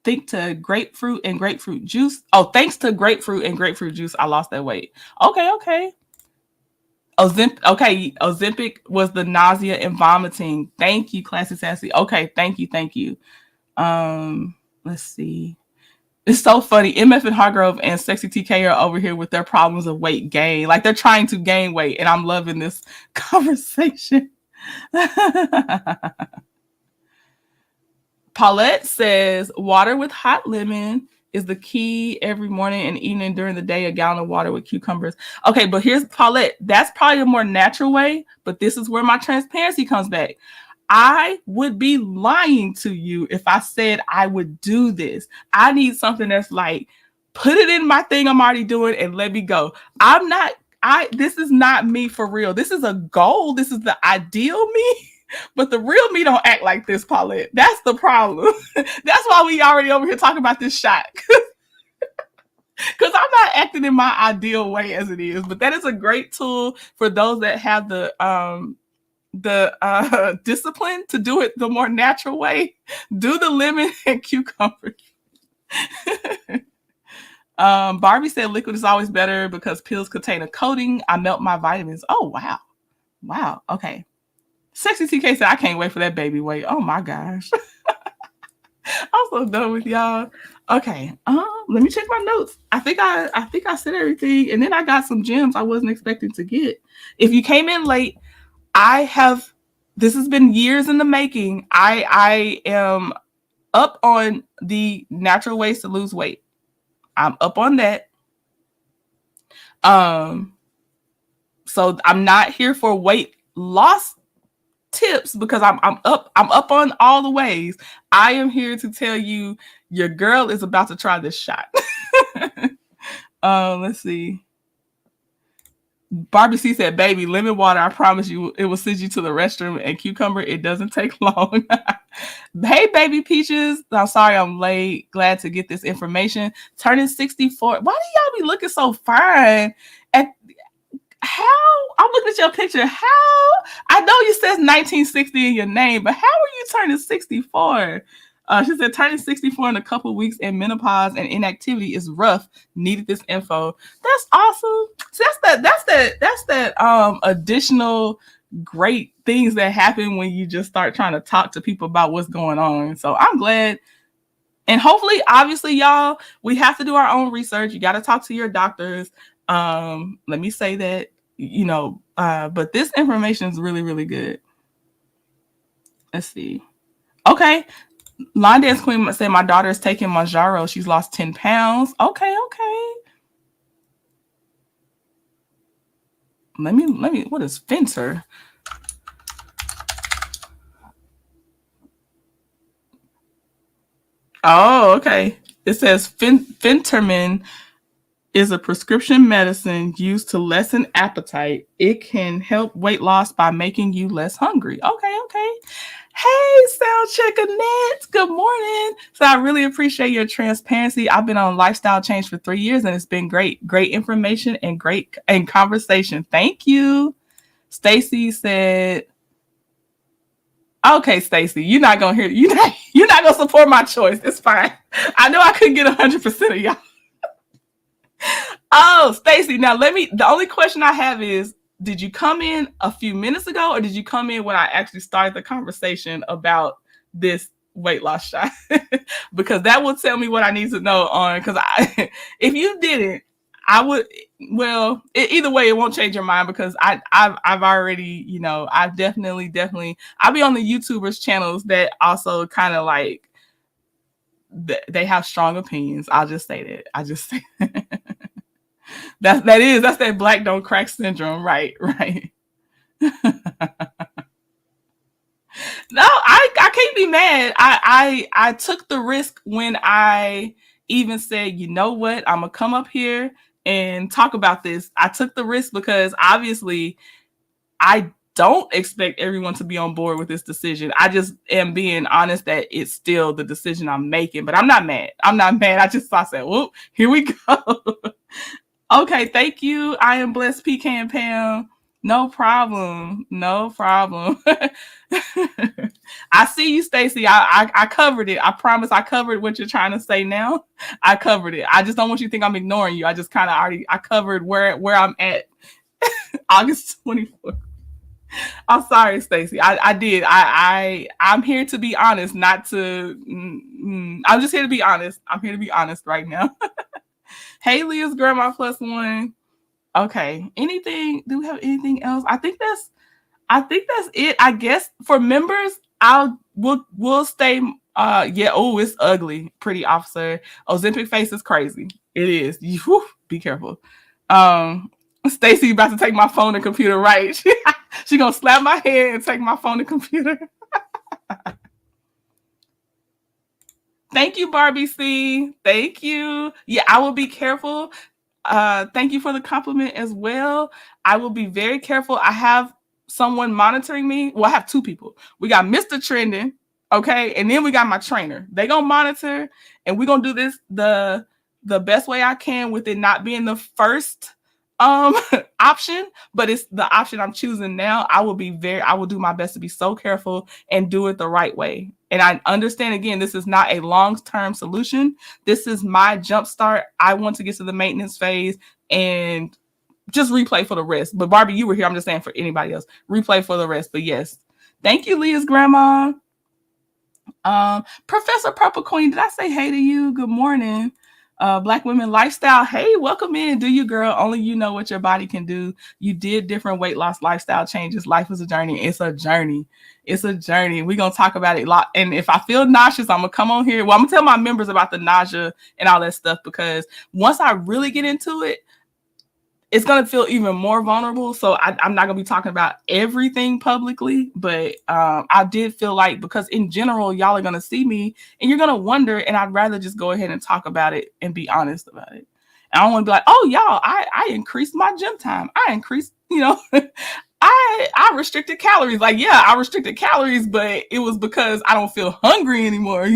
Think to grapefruit and grapefruit juice. Oh, thanks to grapefruit and grapefruit juice, I lost that weight. Okay. Ozempic was the nausea and vomiting. Thank you, Classy Sassy. Okay, thank you. Let's see. It's so funny. MF and Hargrove and Sexy TK are over here with their problems of weight gain. Like, they're trying to gain weight, and I'm loving this conversation. Paulette says, water with hot lemon is the key every morning, and eating during the day, a gallon of water with cucumbers. Okay, but here's Paulette. That's probably a more natural way, but this is where my transparency comes back. I would be lying to you if I said I would do this. I need something that's like, put it in my thing I'm already doing and let me go. This is not me for real. This is a goal. This is the ideal me. But the real me don't act like this, Paulette. That's the problem. That's why we already over here talking about this shot. Because I'm not acting in my ideal way as it is. But that is a great tool for those that have the discipline to do it the more natural way. Do the lemon and cucumber. Barbie said liquid is always better because pills contain a coating. I melt my vitamins. Oh, wow. Okay. Sexy TK said, I can't wait for that baby weight. Oh my gosh. I'm so done with y'all. Okay. Let me check my notes. I think I said everything, and then I got some gems I wasn't expecting to get. If you came in late, this has been years in the making. I am up on the natural ways to lose weight. I'm up on that. So I'm not here for weight loss tips because I'm up on all the ways. I am here to tell you your girl is about to try this shot. Let's see. Barbie C said, baby, lemon water, I promise you it will send you to the restroom, and cucumber, it doesn't take long. Hey, baby Peaches. I'm sorry I'm late. Glad to get this information. Turning 64. Why do y'all be looking so fine? I'm looking at your picture. How? I know you says 1960 in your name, but how are you turning 64? She said turning 64 in a couple of weeks and menopause and inactivity is rough. Needed this info. That's awesome. So that's that additional great things that happen when you just start trying to talk to people about what's going on. So I'm glad. And hopefully, obviously, y'all, we have to do our own research. You got to talk to your doctors. Let me say that, but this information is really, really good. Let's see. Okay. Line Dance Queen said, my daughter is taking Mounjaro. She's lost 10 pounds. Okay. Let me, what is Fencer? Oh, okay. It says Fentermin is a prescription medicine used to lessen appetite. It can help weight loss by making you less hungry. Okay. Hey, Sound Check Annette. Good morning. So I really appreciate your transparency. I've been on lifestyle change for 3 years, and it's been great information and great conversation. Thank you. Stacy said, okay, Stacy, you're not gonna hear. You're not gonna support my choice. It's fine. I know I couldn't get 100% of y'all. Oh, Stacy, now the only question I have is, did you come in a few minutes ago, or did you come in when I actually started the conversation about this weight loss shot? Because that will tell me what I need to know on, because if you didn't, Well, either way, it won't change your mind because I've already, I've definitely, I'll be on the YouTubers channels that also kind of like, they have strong opinions. I'll just say that. I just say that's that black don't crack syndrome. Right. No, I can't be mad. I took the risk when I even said, you know what, I'm gonna come up here and talk about this. I took the risk because obviously I don't expect everyone to be on board with this decision. I just am being honest that it's still the decision I'm making, but I'm not mad. I just thought, whoop, here we go. Okay, thank you. I am blessed, Pecan Pam. No problem. I see you, Stacy. I covered it. I promise I covered what you're trying to say now. I covered it. I just don't want you to think I'm ignoring you. I just kind of I covered where I'm at. August 24th. I'm sorry, Stacy. I did. I'm here to be honest, not to. I'm just here to be honest. I'm here to be honest right now. Haley is grandma plus one. Okay. Anything? Do we have anything else? I think that's it. I guess for members, we'll stay. Yeah. Oh, it's ugly. Pretty officer. Ozempic Face is crazy. It is. Be careful. Stacy about to take my phone and computer, right? She gonna slap my head and take my phone and computer. Thank you, Barbie C. Thank you. Yeah, I will be careful. Thank you for the compliment as well. I will be very careful. I have someone monitoring me. Well, I have two people. We got Mr. Trending, okay, and then we got my trainer. They gonna monitor, and we're gonna do this the best way I can with it not being the first option, but it's the option I'm choosing now. I will do my best to be so careful and do it the right way. And I understand, again, this is not a long-term solution. This is my jump start. I want to get to the maintenance phase and just replay for the rest. But Barbie, you were here. I'm just saying for anybody else, replay for the rest. But yes, thank you, Leah's grandma. Professor Purple Queen, did I say hey to you? Good morning. Black Women Lifestyle. Hey, welcome in. Do you, girl? Only you know what your body can do. You did different weight loss lifestyle changes. Life is a journey. It's a journey. We're going to talk about it a lot. And if I feel nauseous, I'm going to come on here. Well, I'm going to tell my members about the nausea and all that stuff, because once I really get into it, it's going to feel even more vulnerable. So I'm not going to be talking about everything publicly, but I did feel like, because in general, y'all are going to see me and you're going to wonder, and I'd rather just go ahead and talk about it and be honest about it. And I don't want to be like, oh, y'all, I increased my gym time. I increased, I restricted calories. Like, yeah, I restricted calories, but it was because I don't feel hungry anymore,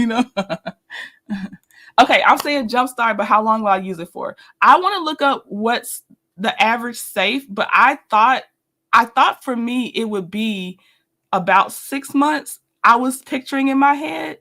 Okay, I'm saying jumpstart, but how long will I use it for? I want to look up what's the average safe, but I thought for me it would be about 6 months. I was picturing in my head.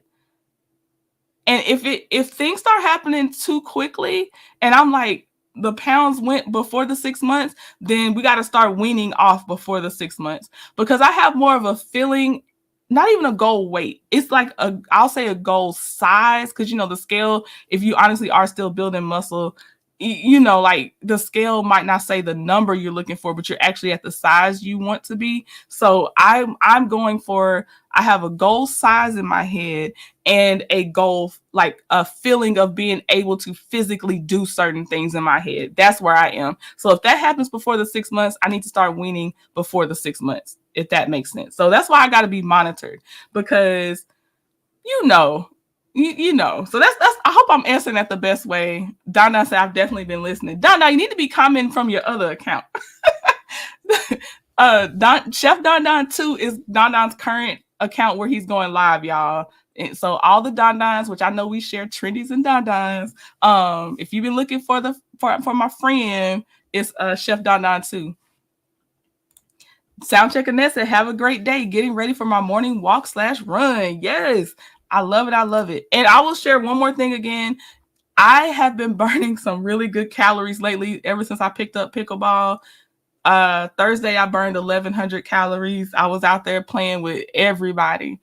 And if things start happening too quickly and I'm like, the pounds went before the 6 months, then we got to start weaning off before the 6 months, because I have more of a feeling, not even a goal weight. It's like I'll say a goal size, because the scale, if you honestly are still building muscle, like the scale might not say the number you're looking for, but you're actually at the size you want to be. So I'm going for, I have a goal size in my head and a goal, like a feeling of being able to physically do certain things in my head. That's where I am. So if that happens before the 6 months, I need to start weaning before the 6 months, if that makes sense. So that's why I got to be monitored, because so that's I hope I'm answering that the best way. Don said, I've definitely been listening. Don, you need to be commenting from your other account. Chef Don 2 is Don's current account where he's going live, y'all. And so all the Dons, which I know we share trendies and Dons. If you've been looking for my friend, it's Chef Don 2. Sound check Annette said, have a great day. Getting ready for my morning walk/run. Yes. I love it. And I will share one more thing again. I have been burning some really good calories lately, ever since I picked up pickleball. Thursday, I burned 1,100 calories. I was out there playing with everybody.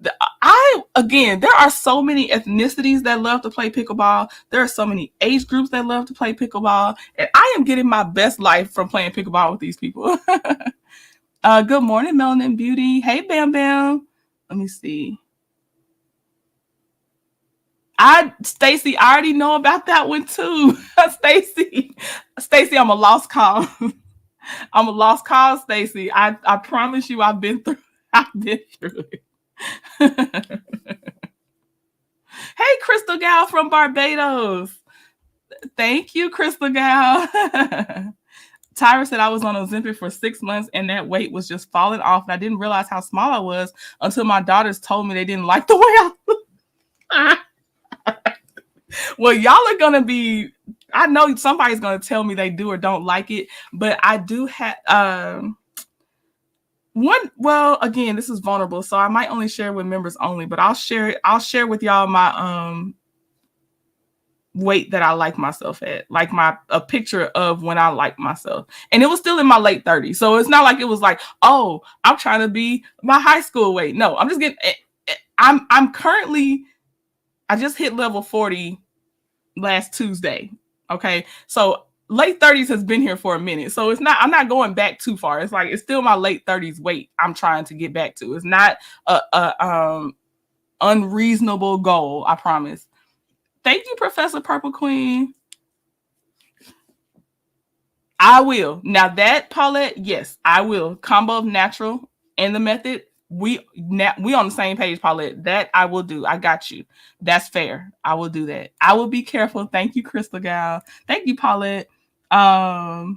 There are so many ethnicities that love to play pickleball. There are so many age groups that love to play pickleball. And I am getting my best life from playing pickleball with these people. Good morning, Melanin Beauty. Hey, Bam Bam. Let me see. Stacy, I already know about that one too. Stacy, I'm a lost cause. I'm a lost cause, Stacy. I promise you, I've been through it. Hey, Crystal Gal from Barbados. Thank you, Crystal Gal. Tyra said I was on Ozempic for 6 months and that weight was just falling off. And I didn't realize how small I was until my daughters told me they didn't like the way I look. Well, y'all are going to be, I know somebody's going to tell me they do or don't like it, but I do have, again, this is vulnerable, so I might only share with members only, but I'll share with y'all my, weight that I like myself at, like a picture of when I like myself. And it was still in my late 30s. So it's not like it was like, oh, I'm trying to be my high school weight. No, I'm just getting, I'm currently, I just hit level 40 last Tuesday. Okay. So late 30s has been here for a minute. So I'm not going back too far. It's like, it's still my late 30s weight I'm trying to get back to. It's not a unreasonable goal. I promise. Thank you, Professor Purple Queen. I will. Now that, Paulette, yes, I will. Combo of natural and the method. We on the same page, Paulette. That I will do. I got you. That's fair. I will do that. I will be careful. Thank you, Crystal Gal. Thank you, Paulette. Shandal,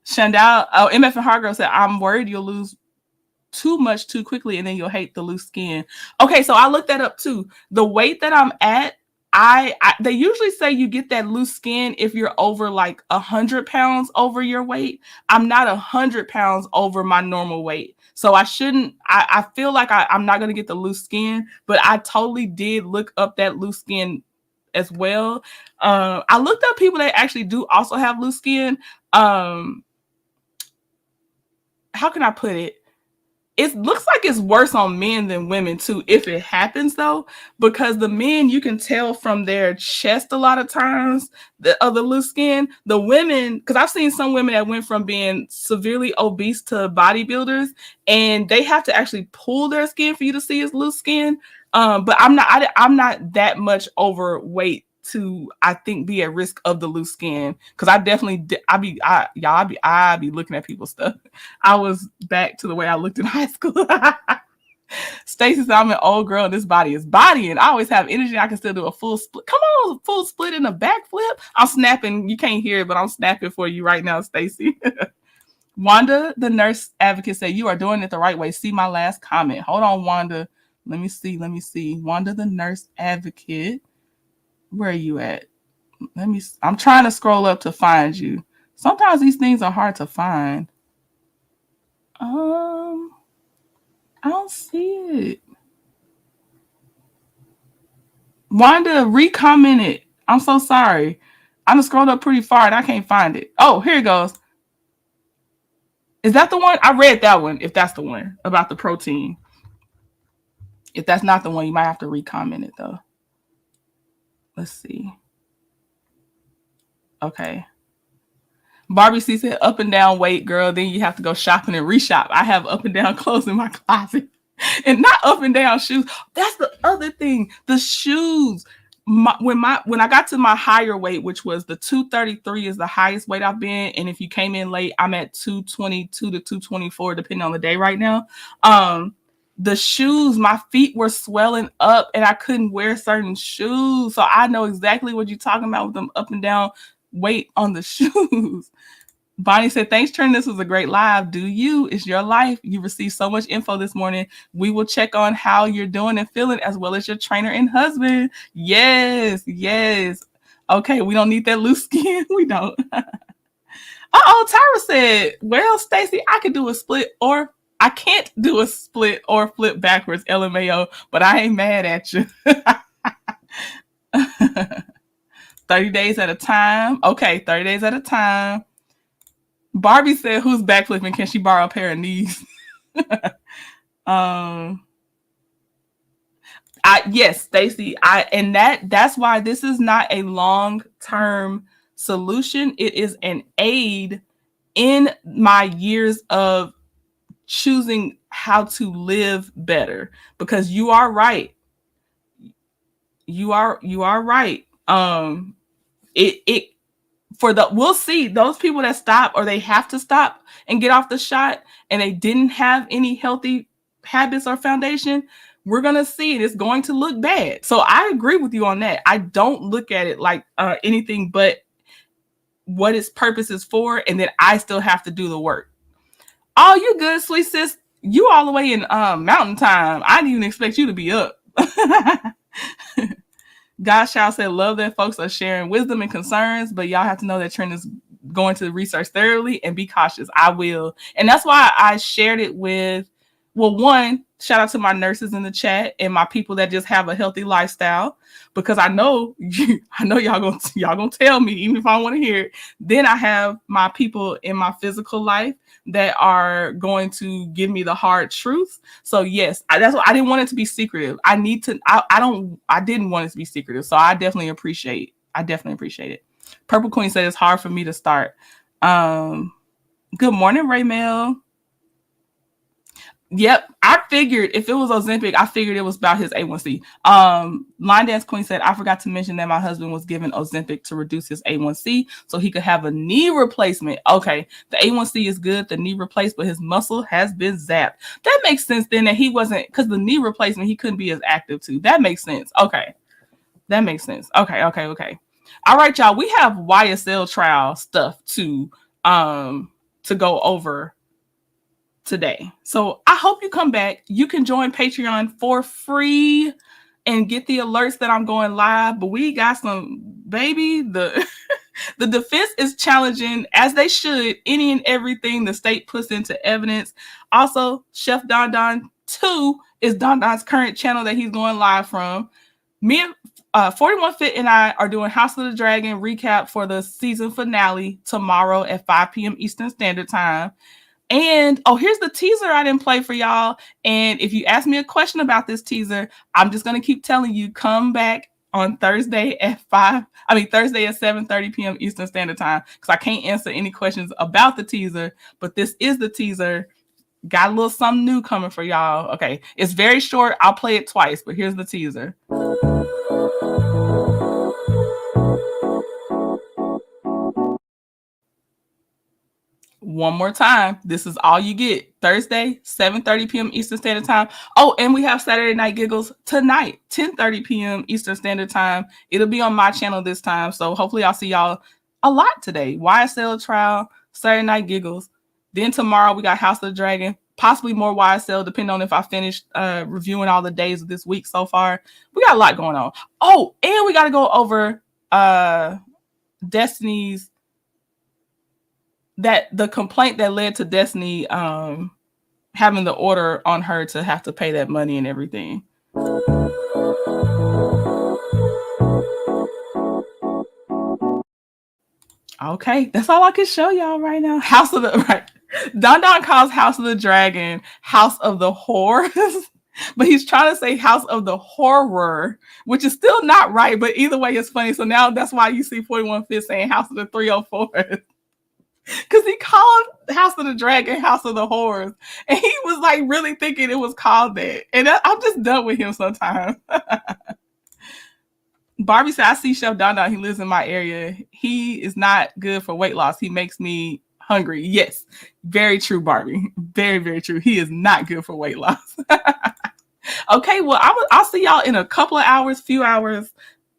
MF and Hargrove said, I'm worried you'll lose too much too quickly and then you'll hate the loose skin. Okay, so I looked that up too. The weight that I'm at, they usually say you get that loose skin if you're over like 100 pounds over your weight. I'm not 100 pounds over my normal weight. So I shouldn't, I feel like I'm not going to get the loose skin, but I totally did look up that loose skin as well. I looked up people that actually do also have loose skin. How can I put it? It looks like it's worse on men than women too, if it happens though, because the men, you can tell from their chest a lot of times, the loose skin. The women, because I've seen some women that went from being severely obese to bodybuilders, and they have to actually pull their skin for you to see it's loose skin. But I'm not that much overweight to, I think, be at risk of the loose skin, because I definitely I be looking at people's stuff. I was back to the way I looked in high school. Stacy said, I'm an old girl and this body is bodying. I always have energy. I can still do a full split. Come on, full split in a backflip. I'm snapping. You can't hear it, but I'm snapping for you right now, Stacy. Wanda, the nurse advocate, said, you are doing it the right way. See my last comment. Hold on, Wanda. Let me see. Wanda, the nurse advocate. Where are you at? I'm trying to scroll up to find you. Sometimes these things are hard to find. I don't see it. Wanda, re-comment it. I'm so sorry. I just scrolled up pretty far and I can't find it. Oh, here it goes. Is that the one? I read that one, if that's the one, about the protein. If that's not the one, you might have to re-comment it, though. Let's see. Okay. Barbie C said, up and down weight, girl. Then you have to go shopping and reshop. I have up and down clothes in my closet. And not up and down shoes. That's the other thing. The shoes. When I got to my higher weight, which was the 233 is the highest weight I've been. And if you came in late, I'm at 222 to 224, depending on the day right now. The shoes, my feet were swelling up and I couldn't wear certain shoes. So I know exactly what you're talking about with them up and down weight on the shoes. Bonnie said, thanks, Trent. This was a great live. Do you? It's your life. You received so much info this morning. We will check on how you're doing and feeling, as well as your trainer and husband. Yes. Okay, we don't need that loose skin. We don't. Tyra said, well, Stacy, I could do a split, or I can't do a split or flip backwards, LMAO, but I ain't mad at you. 30 days at a time. Okay, 30 days at a time. Barbie said, who's backflipping? Can she borrow a pair of knees? Yes, Stacy. And that's why this is not a long-term solution. It is an aid in my years of choosing how to live better. Because you are right. You are right. It we'll see those people that stop or they have to stop and get off the shot and they didn't have any healthy habits or foundation. We're going to see it. It's going to look bad. So I agree with you on that. I don't look at it like anything but what its purpose is for. And then I still have to do the work. Oh, you good, sweet sis. You all the way in mountain time. I didn't even expect you to be up. God shall say, love that folks are sharing wisdom and concerns, but y'all have to know that Trent is going to research thoroughly and be cautious. I will. And that's why I shared it with, well, one, shout out to my nurses in the chat and my people that just have a healthy lifestyle, because I know y'all gonna tell me, even if I want to hear it. Then I have my people in my physical life that are going to give me the hard truth. So yes, that's what I didn't want it to be secretive. I didn't want it to be secretive. So I definitely appreciate it. Purple Queen said it's hard for me to start. Good morning, Raymel. Yep, I figured if it was Ozempic, I figured it was about his A1C. Line Dance Queen said, I forgot to mention that my husband was given Ozempic to reduce his A1C so he could have a knee replacement. Okay, the A1C is good, the knee replaced, but his muscle has been zapped. That makes sense then that he wasn't, because the knee replacement, he couldn't be as active too. That makes sense. Okay, that makes sense. Okay. All right, y'all, we have YSL trial stuff to go over today. So I hope you come back. You can join Patreon for free and get the alerts that I'm going live. But we got some, baby, the defense is challenging, as they should, any and everything the state puts into evidence. Also, Chef Don Don 2 is Don Don's current channel that he's going live from. Me and 41 Fit and I are doing House of the Dragon recap for the season finale tomorrow at 5 p.m. Eastern Standard Time. And here's the teaser I didn't play for y'all. And if you ask me a question about this teaser, I'm just going to keep telling you, come back on Thursday at 7:30 p.m. Eastern Standard Time, because I can't answer any questions about the teaser, but this is the teaser. Got a little something new coming for y'all. Okay, it's very short. I'll play it twice, but here's the teaser. One more time. This is all you get. Thursday, 7:30 p.m. Eastern Standard Time. Oh, and we have Saturday Night Giggles tonight, 10:30 p.m. Eastern Standard Time. It'll be on my channel this time. So hopefully I'll see y'all a lot today. YSL trial, Saturday Night Giggles. Then tomorrow we got House of the Dragon. Possibly more YSL, depending on if I finish reviewing all the days of this week so far. We got a lot going on. Oh, and we got to go over Destiny's, that the complaint that led to Destiny having the order on her to have to pay that money and everything. Okay, that's all I can show y'all right now. Don Don calls House of the Dragon House of the Whores, but he's trying to say House of the Horror, which is still not right, but either way it's funny. So now that's why you see 41 Fit saying House of the 304s. Because he called House of the Dragon House of the Whores. And he was like really thinking it was called that. And I'm just done with him sometimes. Barbie said, I see Chef Don Don. He lives in my area. He is not good for weight loss. He makes me hungry. Yes, very true, Barbie. Very, very true. He is not good for weight loss. Okay, well, I'll see y'all in a couple of few hours.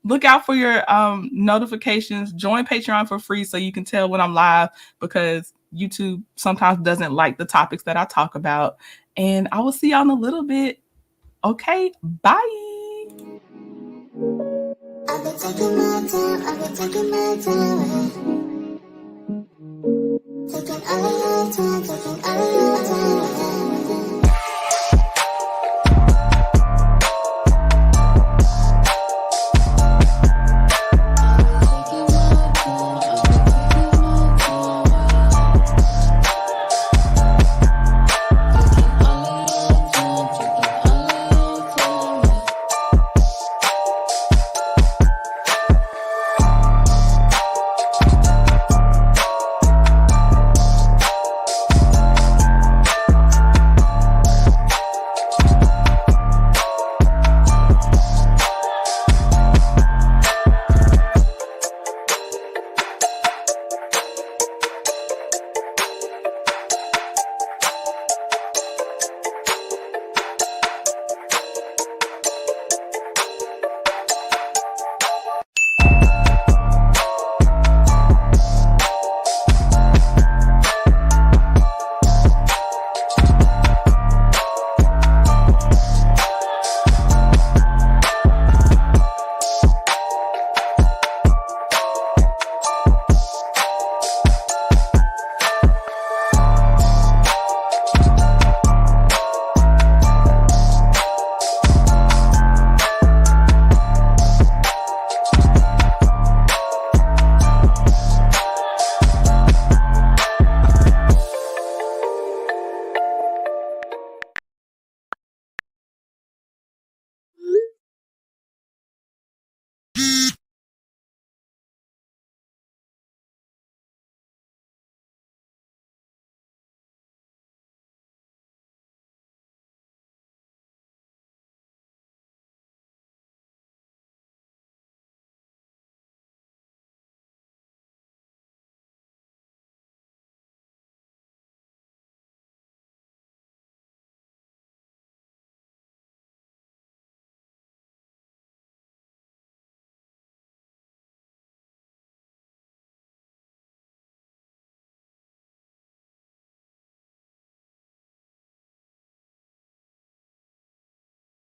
Look out for your notifications. Join Patreon for free so you can tell when I'm live, because YouTube sometimes doesn't like the topics that I talk about. And I will see y'all in a little bit. Okay, bye. I've been taking my time,